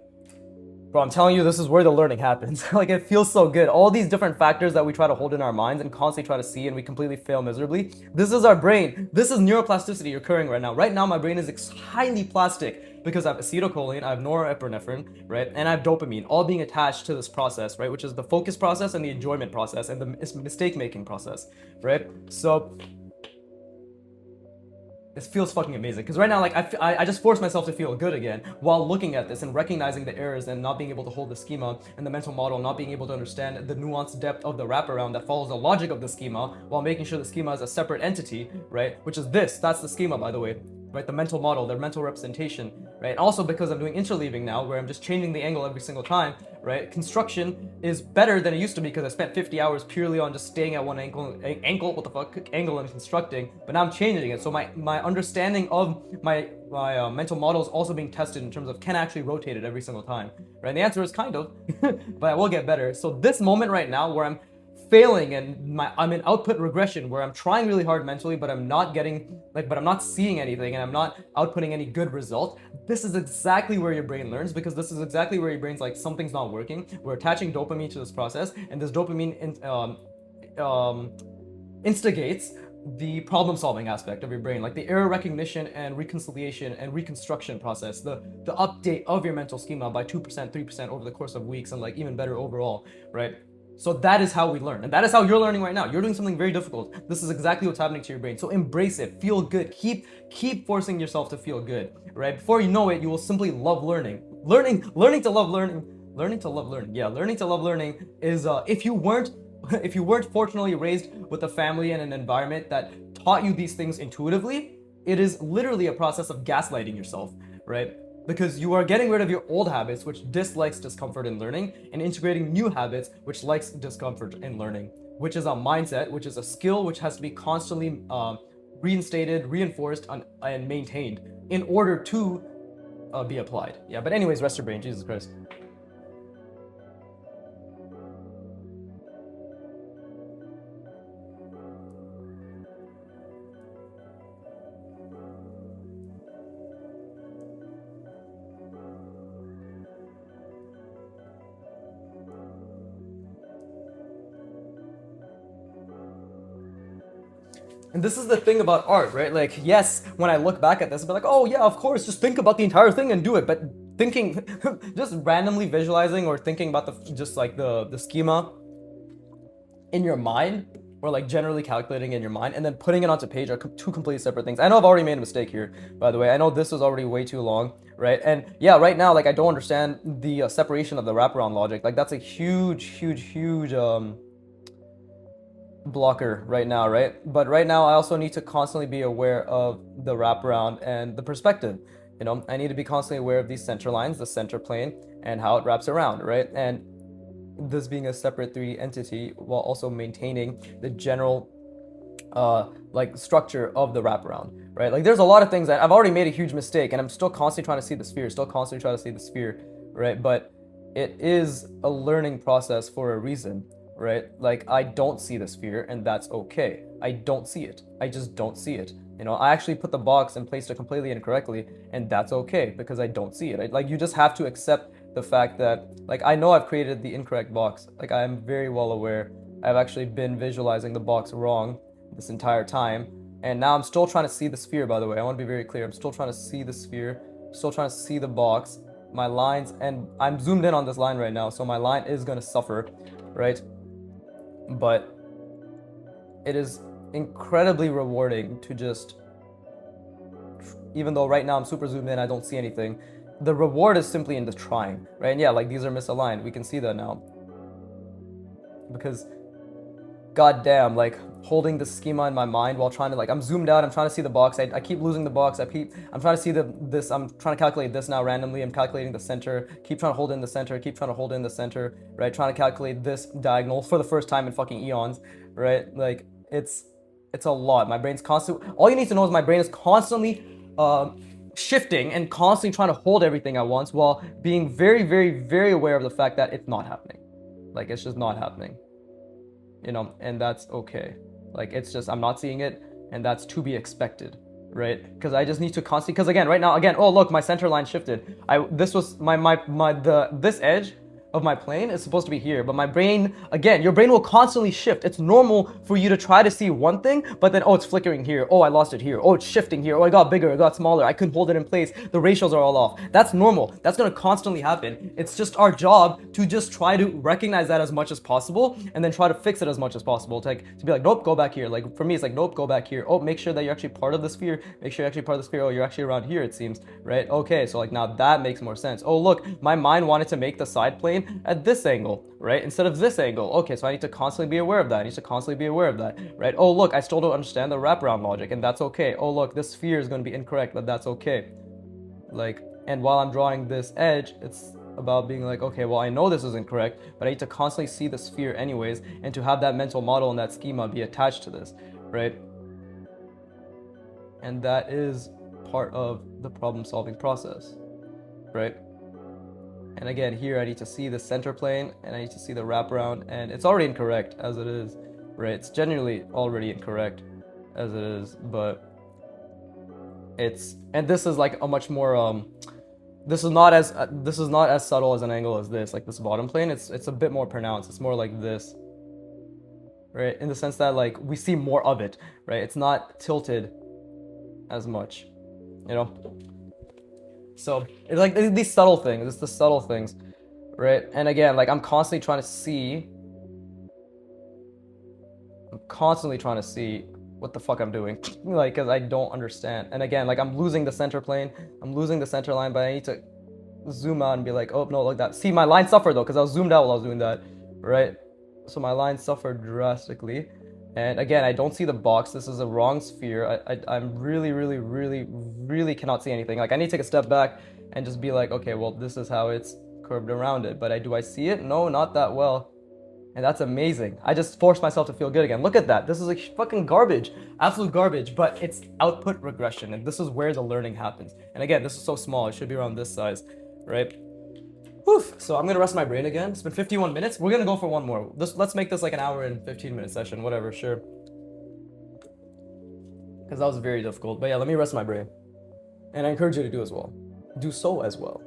bro, I'm telling you, this is where the learning happens. Like, it feels so good. All these different factors that we try to hold in our minds and constantly try to see, and we completely fail miserably. This is our brain. This is neuroplasticity occurring right now. Right now, my brain is highly plastic because I have acetylcholine, I have norepinephrine, right? And I have dopamine, all being attached to this process, right? Which is the focus process and the enjoyment process and the mistake-making process, right? So it feels fucking amazing because right now, like, I just force myself to feel good again while looking at this and recognizing the errors and not being able to hold the schema and the mental model, not being able to understand the nuanced depth of the wraparound that follows the logic of the schema while making sure the schema is a separate entity, right? Which is this. That's the schema, by the way, right? The mental model, their mental representation, right? Also, because I'm doing interleaving now, where I'm just changing the angle every single time, right? Construction is better than it used to be because I spent 50 hours purely on just staying at one angle, what the fuck, angle and constructing, but now I'm changing it. So my understanding of my mental model is also being tested in terms of can I actually rotate it every single time, right? And the answer is kind of, but I will get better. So this moment right now where I'm failing and I'm in output regression where I'm trying really hard mentally, but I'm not getting, like, but I'm not seeing anything and I'm not outputting any good result. This is exactly where your brain learns, because this is exactly where your brain's like, something's not working. We're attaching dopamine to this process, and this dopamine instigates the problem solving aspect of your brain, like the error recognition and reconciliation and reconstruction process, the update of your mental schema by 2%, 3% over the course of weeks, and like even better overall, right? So that is how we learn, and that is how you're learning right now. You're doing something very difficult. This is exactly what's happening to your brain. So embrace it, feel good, keep forcing yourself to feel good, right? Before you know it, you will simply love learning. Learning to love learning. Yeah, learning to love learning is if you weren't fortunately raised with a family and an environment that taught you these things intuitively, it is literally a process of gaslighting yourself, right? Because you are getting rid of your old habits, which dislikes discomfort in learning, and integrating new habits, which likes discomfort in learning, which is a mindset, which is a skill which has to be constantly reinstated, reinforced, and maintained in order to be applied. Yeah, but anyways, rest your brain, Jesus Christ. And this is the thing about art, right? Like, yes, when I look back at this, I'll be like, oh yeah, of course, just think about the entire thing and do it. But thinking, just randomly visualizing or thinking about the schema in your mind, or like generally calculating in your mind and then putting it onto page are two completely separate things. I know I've already made a mistake here, by the way. I know this was already way too long, right? And yeah, right now, like, I don't understand the separation of the wraparound logic. Like, that's a huge blocker right now, right? But right now, I also need to constantly be aware of the wraparound and the perspective. You know, I need to be constantly aware of these center lines, the center plane, and how it wraps around, right? And this being a separate 3D entity while also maintaining the general like structure of the wraparound, right? Like, there's a lot of things that I've already made a huge mistake, and I'm still constantly trying to see the sphere, right? But it is a learning process for a reason, right? Like, I don't see the sphere, and that's okay. I don't see it. I just don't see it. You know, I actually put the box and placed it completely incorrectly, and that's okay because I don't see it. Like, you just have to accept the fact that, like, I know I've created the incorrect box. Like, I am very well aware. I've actually been visualizing the box wrong this entire time, and now I'm still trying to see the sphere, by the way. I want to be very clear. I'm still trying to see the sphere, still trying to see the box, my lines, and I'm zoomed in on this line right now, so my line is going to suffer, right? But it is incredibly rewarding to just, even though right now I'm super zoomed in, I don't see anything, the reward is simply in the trying, right? And yeah, like, these are misaligned. We can see that now. Because, goddamn, like, holding the schema in my mind while trying to, like, I'm zoomed out, I'm trying to see the box, I keep losing the box, I'm trying to see this, I'm trying to calculate this now randomly, I'm calculating the center, keep trying to hold in the center, right? Trying to calculate this diagonal for the first time in fucking eons, right? Like, it's a lot. My brain's constant. All you need to know is my brain is constantly shifting and constantly trying to hold everything at once while being very, very, very aware of the fact that it's not happening. Like, it's just not happening, you know, and that's okay. Like, it's just, I'm not seeing it, and that's to be expected, right? Because I just need to constantly, because again, right now, again, oh, look, my center line shifted. This was this edge of my plane is supposed to be here, but my brain, again, your brain will constantly shift. It's normal for you to try to see one thing, but then, oh, it's flickering here. Oh, I lost it here. Oh, it's shifting here. Oh, it got bigger. It got smaller. I couldn't hold it in place. The ratios are all off. That's normal. That's going to constantly happen. It's just our job to just try to recognize that as much as possible and then try to fix it as much as possible. To be like, nope, go back here. Like, for me, it's like, nope, go back here. Oh, make sure that you're actually part of the sphere. Make sure you're actually part of the sphere. Oh, you're actually around here, it seems, right? Okay, so like now that makes more sense. Oh, look, my mind wanted to make the side plane at this angle, right? Instead of this angle. Okay, so I need to constantly be aware of that. I need to constantly be aware of that, right? Oh, look, I still don't understand the wraparound logic, and that's okay. Oh, look, this sphere is going to be incorrect, but that's okay. Like, and while I'm drawing this edge, it's about being like, okay, well, I know this is incorrect, but I need to constantly see the sphere anyways, and to have that mental model and that schema be attached to this, right? And that is part of the problem-solving process, right? And again, here I need to see the center plane and I need to see the wraparound, and it's already incorrect as it is, right? It's genuinely already incorrect as it is, but it's, and this is like a much more, this is not as subtle as an angle as this, like this bottom plane. It's a bit more pronounced. It's more like this, right? In the sense that like we see more of it, right? It's not tilted as much, you know? So it's like these subtle things. It's the subtle things, right? And again, like I'm constantly trying to see what the fuck I'm doing, like, because I don't understand. And again, like I'm losing the center plane, I'm losing the center line, but I need to zoom out and be like, oh no, look that. See, my line suffered though, because I was zoomed out while I was doing that, right? So my line suffered drastically. And again, I don't see the box. This is a wrong sphere. I'm really cannot see anything. Like I need to take a step back and just be like, okay, well, this is how it's curved around it. But do I see it? No, not that well. And that's amazing. I just forced myself to feel good again. Look at that. This is like fucking garbage. Absolute garbage. But it's output regression. And this is where the learning happens. And again, this is so small. It should be around this size, right? Whew. So I'm gonna rest my brain again. It's been 51 minutes. We're gonna go for one more. Let's make this like an hour and 15-minute session, whatever, sure. Because that was very difficult. But yeah, let me rest my brain. And I encourage you to do as well. Do so as well.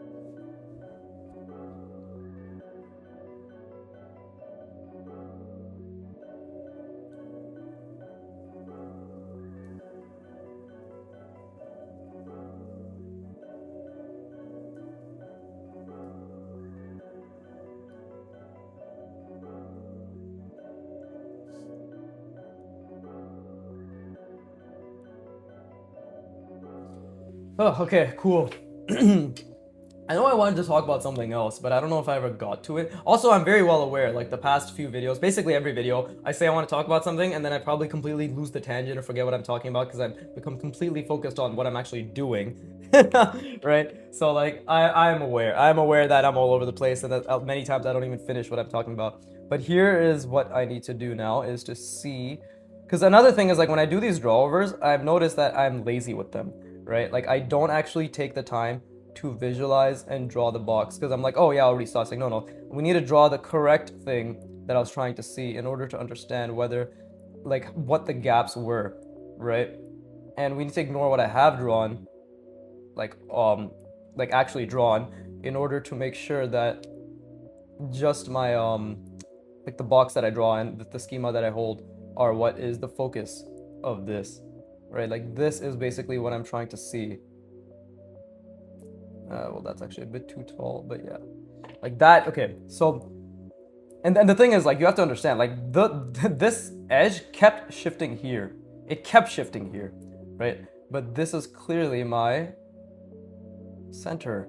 Oh, okay, cool. I know I wanted to talk about something else, but I don't know if I ever got to it. Also, I'm very well aware, like the past few videos, basically every video, I say I want to talk about something, and then I probably completely lose the tangent or forget what I'm talking about because I've become completely focused on what I'm actually doing, right? So like, I'm aware that I'm all over the place and that many times I don't even finish what I'm talking about. But here is what I need to do now, is to see, because another thing is like when I do these drawovers, I've noticed that I'm lazy with them. Right? Like I don't actually take the time to visualize and draw the box because I'm like, oh yeah, I already saw it. It's like, no, we need to draw the correct thing that I was trying to see in order to understand whether, like, what the gaps were, right? And we need to ignore what I have drawn, like actually drawn, in order to make sure that just my like the box that I draw and the schema that I hold are what is the focus of this. Right, like this is basically what I'm trying to see. Well, that's actually a bit too tall, but yeah, like that. Okay, so, and the thing is, like, you have to understand, like this edge kept shifting here. It kept shifting here, right? But this is clearly my center,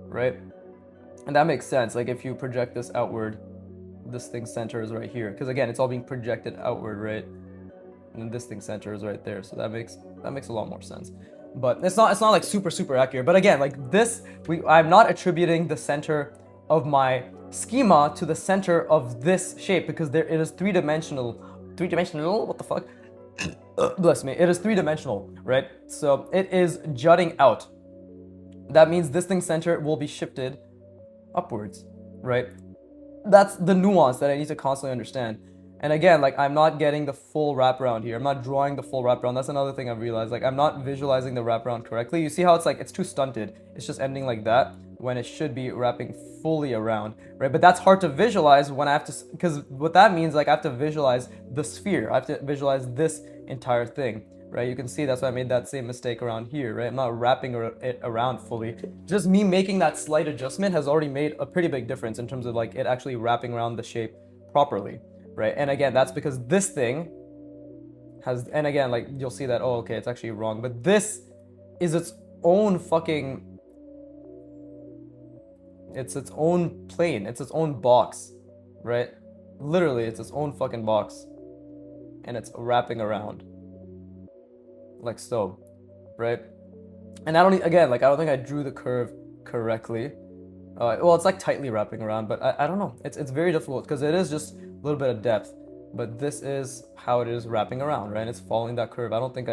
right? And that makes sense. Like if you project this outward, this thing's center is right here, because again, it's all being projected outward, right? And this thing center is right there, so that makes a lot more sense. But it's not like super accurate. But again, like this, I'm not attributing the center of my schema to the center of this shape because it is three dimensional. What the fuck? bless me, it is three-dimensional, right? So it is jutting out. That means this thing's center will be shifted upwards, right? That's the nuance that I need to constantly understand. And again, like, I'm not getting the full wraparound here. I'm not drawing the full wraparound. That's another thing I've realized. Like, I'm not visualizing the wraparound correctly. You see how it's like, it's too stunted. It's just ending like that when it should be wrapping fully around, right? But that's hard to visualize when I have to, because what that means, like, I have to visualize the sphere. I have to visualize this entire thing, right? You can see that's why I made that same mistake around here, right? I'm not wrapping it around fully. Just me making that slight adjustment has already made a pretty big difference in terms of like it actually wrapping around the shape properly, right? And again, that's because this thing has, and again, like, you'll see that, oh, okay, it's actually wrong, but this is its own fucking, it's its own plane, it's its own box, right? Literally, it's its own fucking box, and it's wrapping around like so, right? And I don't, again, like, I don't think I drew the curve correctly. Well, it's like tightly wrapping around, but I don't know. It's very difficult because it is just a little bit of depth, but this is how it is wrapping around, right? And it's following that curve. I think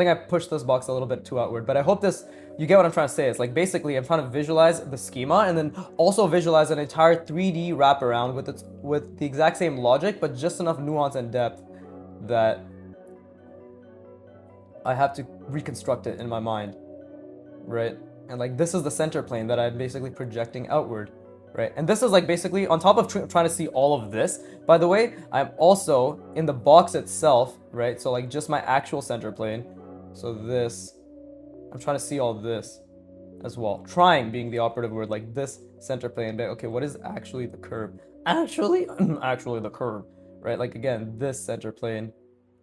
I pushed this box a little bit too outward, but I hope you get what I'm trying to say. It's like, basically, I'm trying to visualize the schema and then also visualize an entire 3D wraparound with the exact same logic, but just enough nuance and depth that I have to reconstruct it in my mind, right? And like, this is the center plane that I'm basically projecting outward, right? And this is like basically on top of trying to see all of this. By the way, I'm also in the box itself, right? So like just my actual center plane. So this, I'm trying to see all this as well. Trying being the operative word, like this center plane. Okay, what is actually the curve? Actually the curve, right? Like, again, this center plane,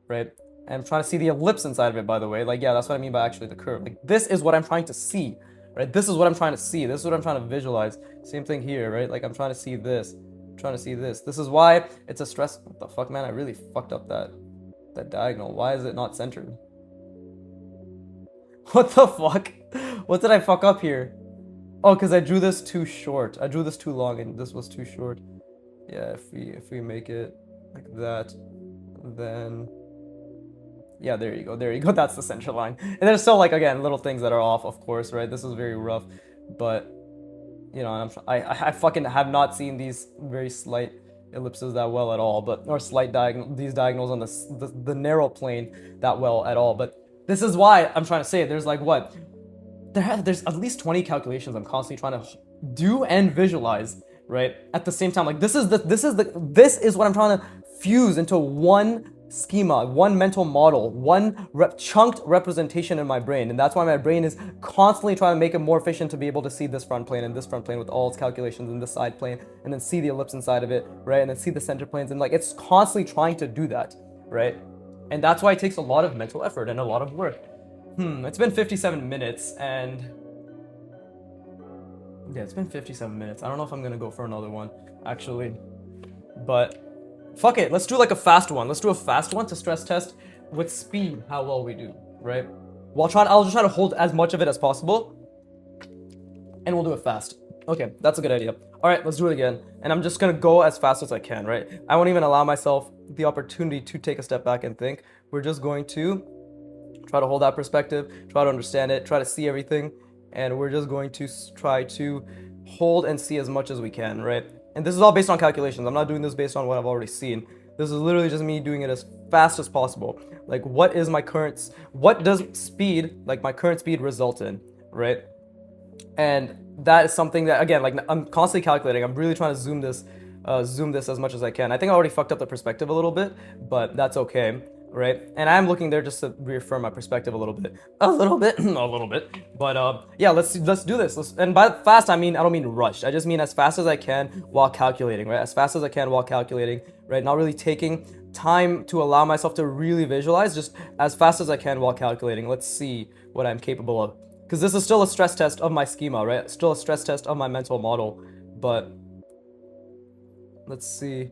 right? And I'm trying to see the ellipse inside of it, by the way. Like, yeah, that's what I mean by actually the curve. Like, this is what I'm trying to see, right? This is what I'm trying to see. This is what I'm trying to visualize. Same thing here, right? Like, I'm trying to see this. I'm trying to see this. This is why it's a stress. What the fuck, man? I really fucked up that diagonal. Why is it not centered? What the fuck? What did I fuck up here? Oh, because I drew this too short. I drew this too long and this was too short. Yeah, if we make it like that, then... yeah, there you go, that's the center line. And there's still, like, again, little things that are off, of course, right? This is very rough, but, you know, I fucking have not seen these very slight ellipses that well at all, but, or slight these diagonals on the narrow plane that well at all. But this is why I'm trying to say, there's like, what? There's at least 20 calculations I'm constantly trying to do and visualize, right? At the same time, like, this is what I'm trying to fuse into one schema, one mental model, one chunked representation in my brain. And that's why my brain is constantly trying to make it more efficient to be able to see this front plane and this front plane with all its calculations and this side plane, and then see the ellipse inside of it, right? And then see the center planes, and like, it's constantly trying to do that, right? And that's why it takes a lot of mental effort and a lot of work. It's been 57 minutes, and yeah, it's been 57 minutes. I don't know if I'm gonna go for another one, actually, but fuck it, let's do like a fast one. Let's do a fast one to stress test with speed how well we do, right? I'll just try to hold as much of it as possible, and we'll do it fast. Okay, that's a good idea. All right, let's do it again. And I'm just gonna go as fast as I can, right? I won't even allow myself the opportunity to take a step back and think. We're just going to try to hold that perspective, try to understand it, try to see everything, and we're just going to try to hold and see as much as we can, right? And this is all based on calculations. I'm not doing this based on what I've already seen. This is literally just me doing it as fast as possible. Like, what does my current speed result in, right? And that is something that, again, like, I'm constantly calculating. I'm really trying to zoom this as much as I can. I think I already fucked up the perspective a little bit, but that's okay, right? And I'm looking there just to reaffirm my perspective a little bit. But yeah, let's do this. And by fast, I don't mean rushed. I just mean as fast as I can while calculating, right? As fast as I can while calculating, right? Not really taking time to allow myself to really visualize, just as fast as I can while calculating. Let's see what I'm capable of. Because this is still a stress test of my schema, right? Still a stress test of my mental model. But let's see.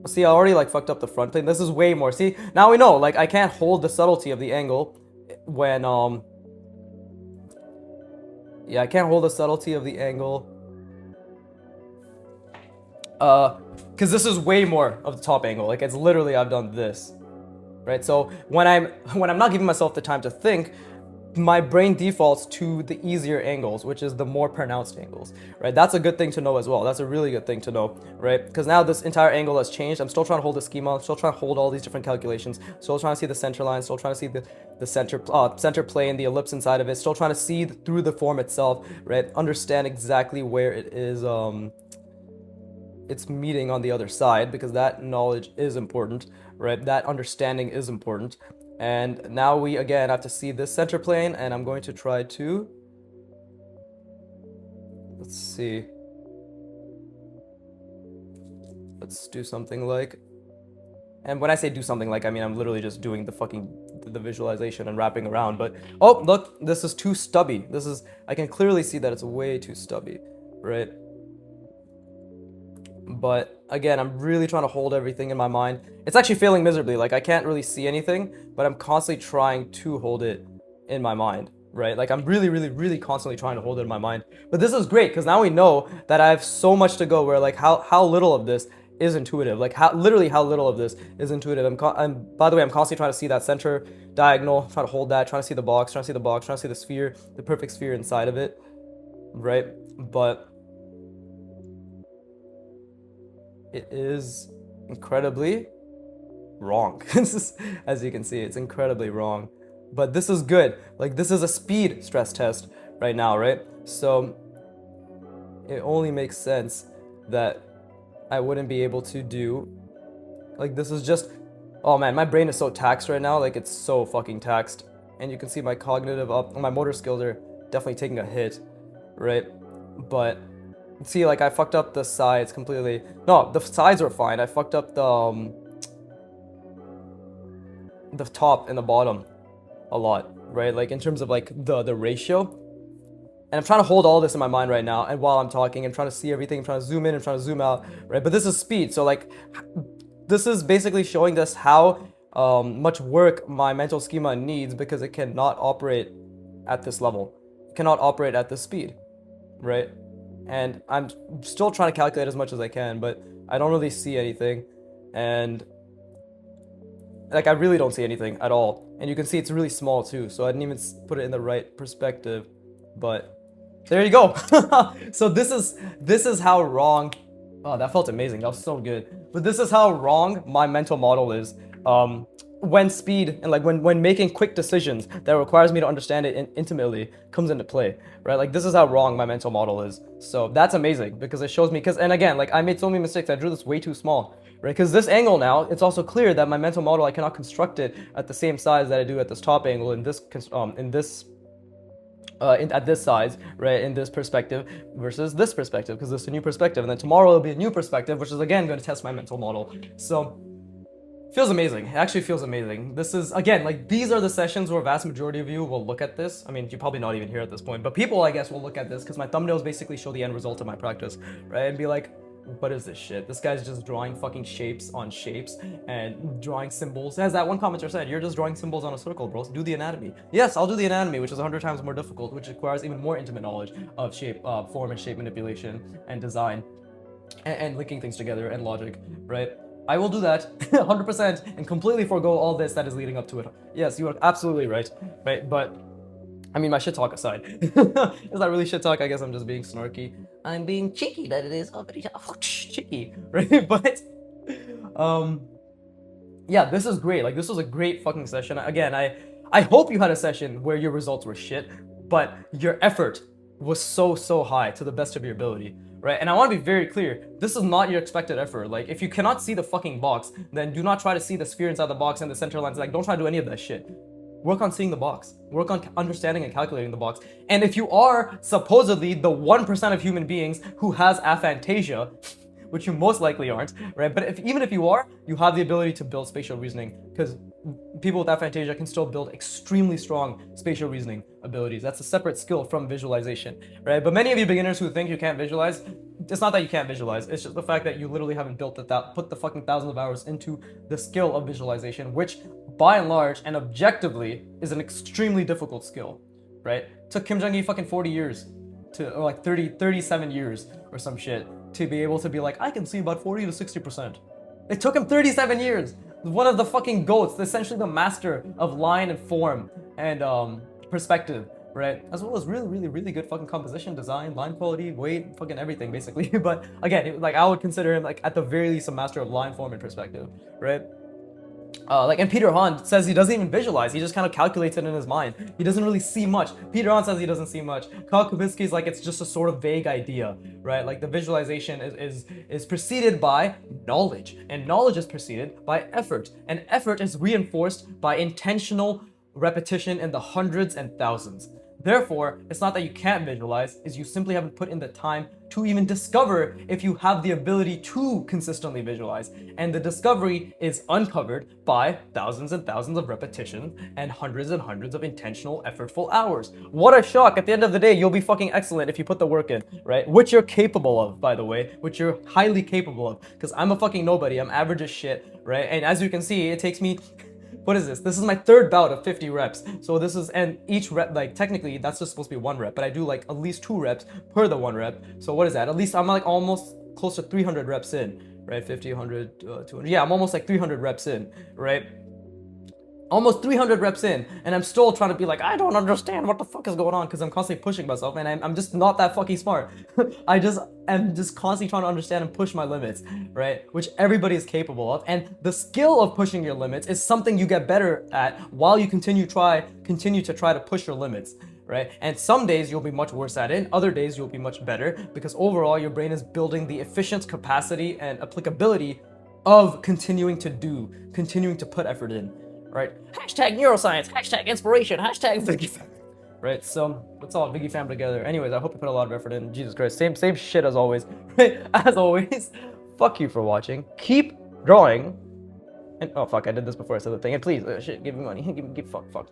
See, I already like fucked up the front plane. This is way more. See, now we know, like, I can't hold the subtlety of the angle when, yeah, I can't hold the subtlety of the angle. Because this is way more of the top angle. Like, it's literally, I've done this. right? So when I'm not giving myself the time to think, my brain defaults to the easier angles, which is the more pronounced angles, right? That's a good thing to know as well. That's a really good thing to know, right? Because now this entire angle has changed. I'm still trying to hold the schema. I'm still trying to hold all these different calculations. Still trying to see the center line. Still trying to see the center plane, the ellipse inside of it. Still trying to see through the form itself, right? Understand exactly where it is. It's meeting on the other side, because that knowledge is important, right? That understanding is important. And now we again have to see this center plane, and I'm going to try to, let's see, let's do something like, and when I say do something like, I mean I'm literally just doing the visualization and wrapping around. But oh look, this is too stubby. I can clearly see that it's way too stubby, right? But again, I'm really trying to hold everything in my mind. It's actually failing miserably. Like, I can't really see anything, but I'm constantly trying to hold it in my mind, right? Like, I'm really, really, really constantly trying to hold it in my mind. But this is great, because now we know that I have so much to go, where like how little of this is intuitive. Like, literally how little of this is intuitive. By the way, I'm constantly trying to see that center diagonal, trying to hold that, trying to see the box, trying to see the box, trying to see the sphere, the perfect sphere inside of it, right? But it is incredibly wrong. As you can see, it's incredibly wrong. But this is good. Like, this is a speed stress test right now, right? So it only makes sense that I wouldn't be able to do, like, this is just, oh man, my brain is so taxed right now. Like, it's so fucking taxed. And you can see my my motor skills are definitely taking a hit, right? But see, like, I fucked up the sides completely. No, the sides were fine. I fucked up the top and the bottom a lot, right? Like, in terms of like the ratio. And I'm trying to hold all this in my mind right now. And while I'm talking, I'm trying to see everything. I'm trying to zoom in. I'm trying to zoom out, right? But this is speed. So like, this is basically showing us how much work my mental schema needs, because it cannot operate at this level. It cannot operate at this speed, right? And I'm still trying to calculate as much as I can, but I don't really see anything. And like, I really don't see anything at all. And you can see it's really small too, so I didn't even put it in the right perspective. But there you go. So this is how wrong, oh, that felt amazing, that was so good. But this is how wrong my mental model is when speed and like when making quick decisions that requires me to understand it intimately comes into play, right? Like, this is how wrong my mental model is. So that's amazing, because it shows me, and again, like, I made so many mistakes. I drew this way too small, right? Because this angle now, it's also clear that my mental model, I cannot construct it at the same size that I do at this top angle at this size, right, in this perspective versus this perspective, because this is a new perspective. And then tomorrow it'll be a new perspective, which is again going to test my mental model. So feels amazing. It actually feels amazing. This is, again, like, these are the sessions where vast majority of you will look at this. I mean, you're probably not even here at this point, but people, I guess, will look at this, because my thumbnails basically show the end result of my practice, right? And be like, what is this shit? This guy's just drawing fucking shapes on shapes and drawing symbols. As that one commenter said, you're just drawing symbols on a circle, bro. So do the anatomy. Yes, I'll do the anatomy, which is 100 times more difficult, which requires even more intimate knowledge of shape, form and shape manipulation and design and linking things together and logic, right? I will do that 100% and completely forego all this that is leading up to it. Yes, you are absolutely right, right? But I mean, my shit talk aside, is that really shit talk? I guess I'm just being snarky. I'm being cheeky, that it is. Oh, cheeky, right? But yeah, this is great. Like, this was a great fucking session. Again, I hope you had a session where your results were shit, but your effort was so high to the best of your ability, right? And I want to be very clear, this is not your expected effort. Like, if you cannot see the fucking box, then do not try to see the sphere inside the box and the center lines. Like, don't try to do any of that shit. Work on seeing the box. Work on understanding and calculating the box. And if you are supposedly the 1% of human beings who has aphantasia, which you most likely aren't, right? But even if you are, you have the ability to build spatial reasoning, because people with aphantasia can still build extremely strong spatial reasoning abilities. That's a separate skill from visualization, right? But many of you beginners who think you can't visualize, it's not that you can't visualize, it's just the fact that you literally haven't put the fucking thousands of hours into the skill of visualization, which by and large and objectively is an extremely difficult skill, right? It took Kim Jong-il fucking 40 years or like 37 years or some shit to be able to be like, I can see about 40 to 60%. It took him 37 years. one of the fucking goats, essentially the master of line and form and perspective, right? As well as really good fucking composition, design, line quality, weight, fucking everything basically. But again, like I would consider him like at the very least a master of line form and perspective, right? And Peter Hahn says he doesn't even visualize. He just kind of calculates it in his mind. He doesn't really see much. Peter Hahn says he doesn't see much. Kyle Kubinski's like it's just a sort of vague idea, right? Like the visualization is preceded by knowledge, and knowledge is preceded by effort, and effort is reinforced by intentional repetition in the hundreds and thousands. Therefore, it's not that you can't visualize, is you simply haven't put in the time to even discover if you have the ability to consistently visualize. And the discovery is uncovered by thousands and thousands of repetition and hundreds of intentional, effortful hours. What a shock. At the end of the day, you'll be fucking excellent if you put the work in, right? Which you're capable of, by the way, which you're highly capable of. Because I'm a fucking nobody. I'm average as shit, right? And as you can see, it takes me... What is this? This is my third bout of 50 reps. So this is, and each rep, like technically that's just supposed to be 1 rep, but I do like at least 2 reps per the 1 rep. So what is that? At least I'm like almost close to 300 reps in, right? 50, 100, 200. Yeah, I'm almost like 300 reps in, right? Almost 300 reps in, and I'm still trying to be like, I don't understand what the fuck is going on, because I'm constantly pushing myself, and I'm just not that fucking smart. I just am just constantly trying to understand and push my limits, right? Which everybody is capable of, and the skill of pushing your limits is something you get better at while you continue to try to push your limits, right? And some days you'll be much worse at it, other days you'll be much better, because overall your brain is building the efficient capacity and applicability of continuing to put effort in. Right? Hashtag neuroscience, hashtag inspiration, hashtag Viggy Fam. Right? So let's all Viggy Fam together. Anyways, I hope you put a lot of effort in. Jesus Christ. Same shit as always. Right? As always. Fuck you for watching. Keep drawing. And oh fuck, I did this before I said the thing. And please, shit, give me money. Fuck.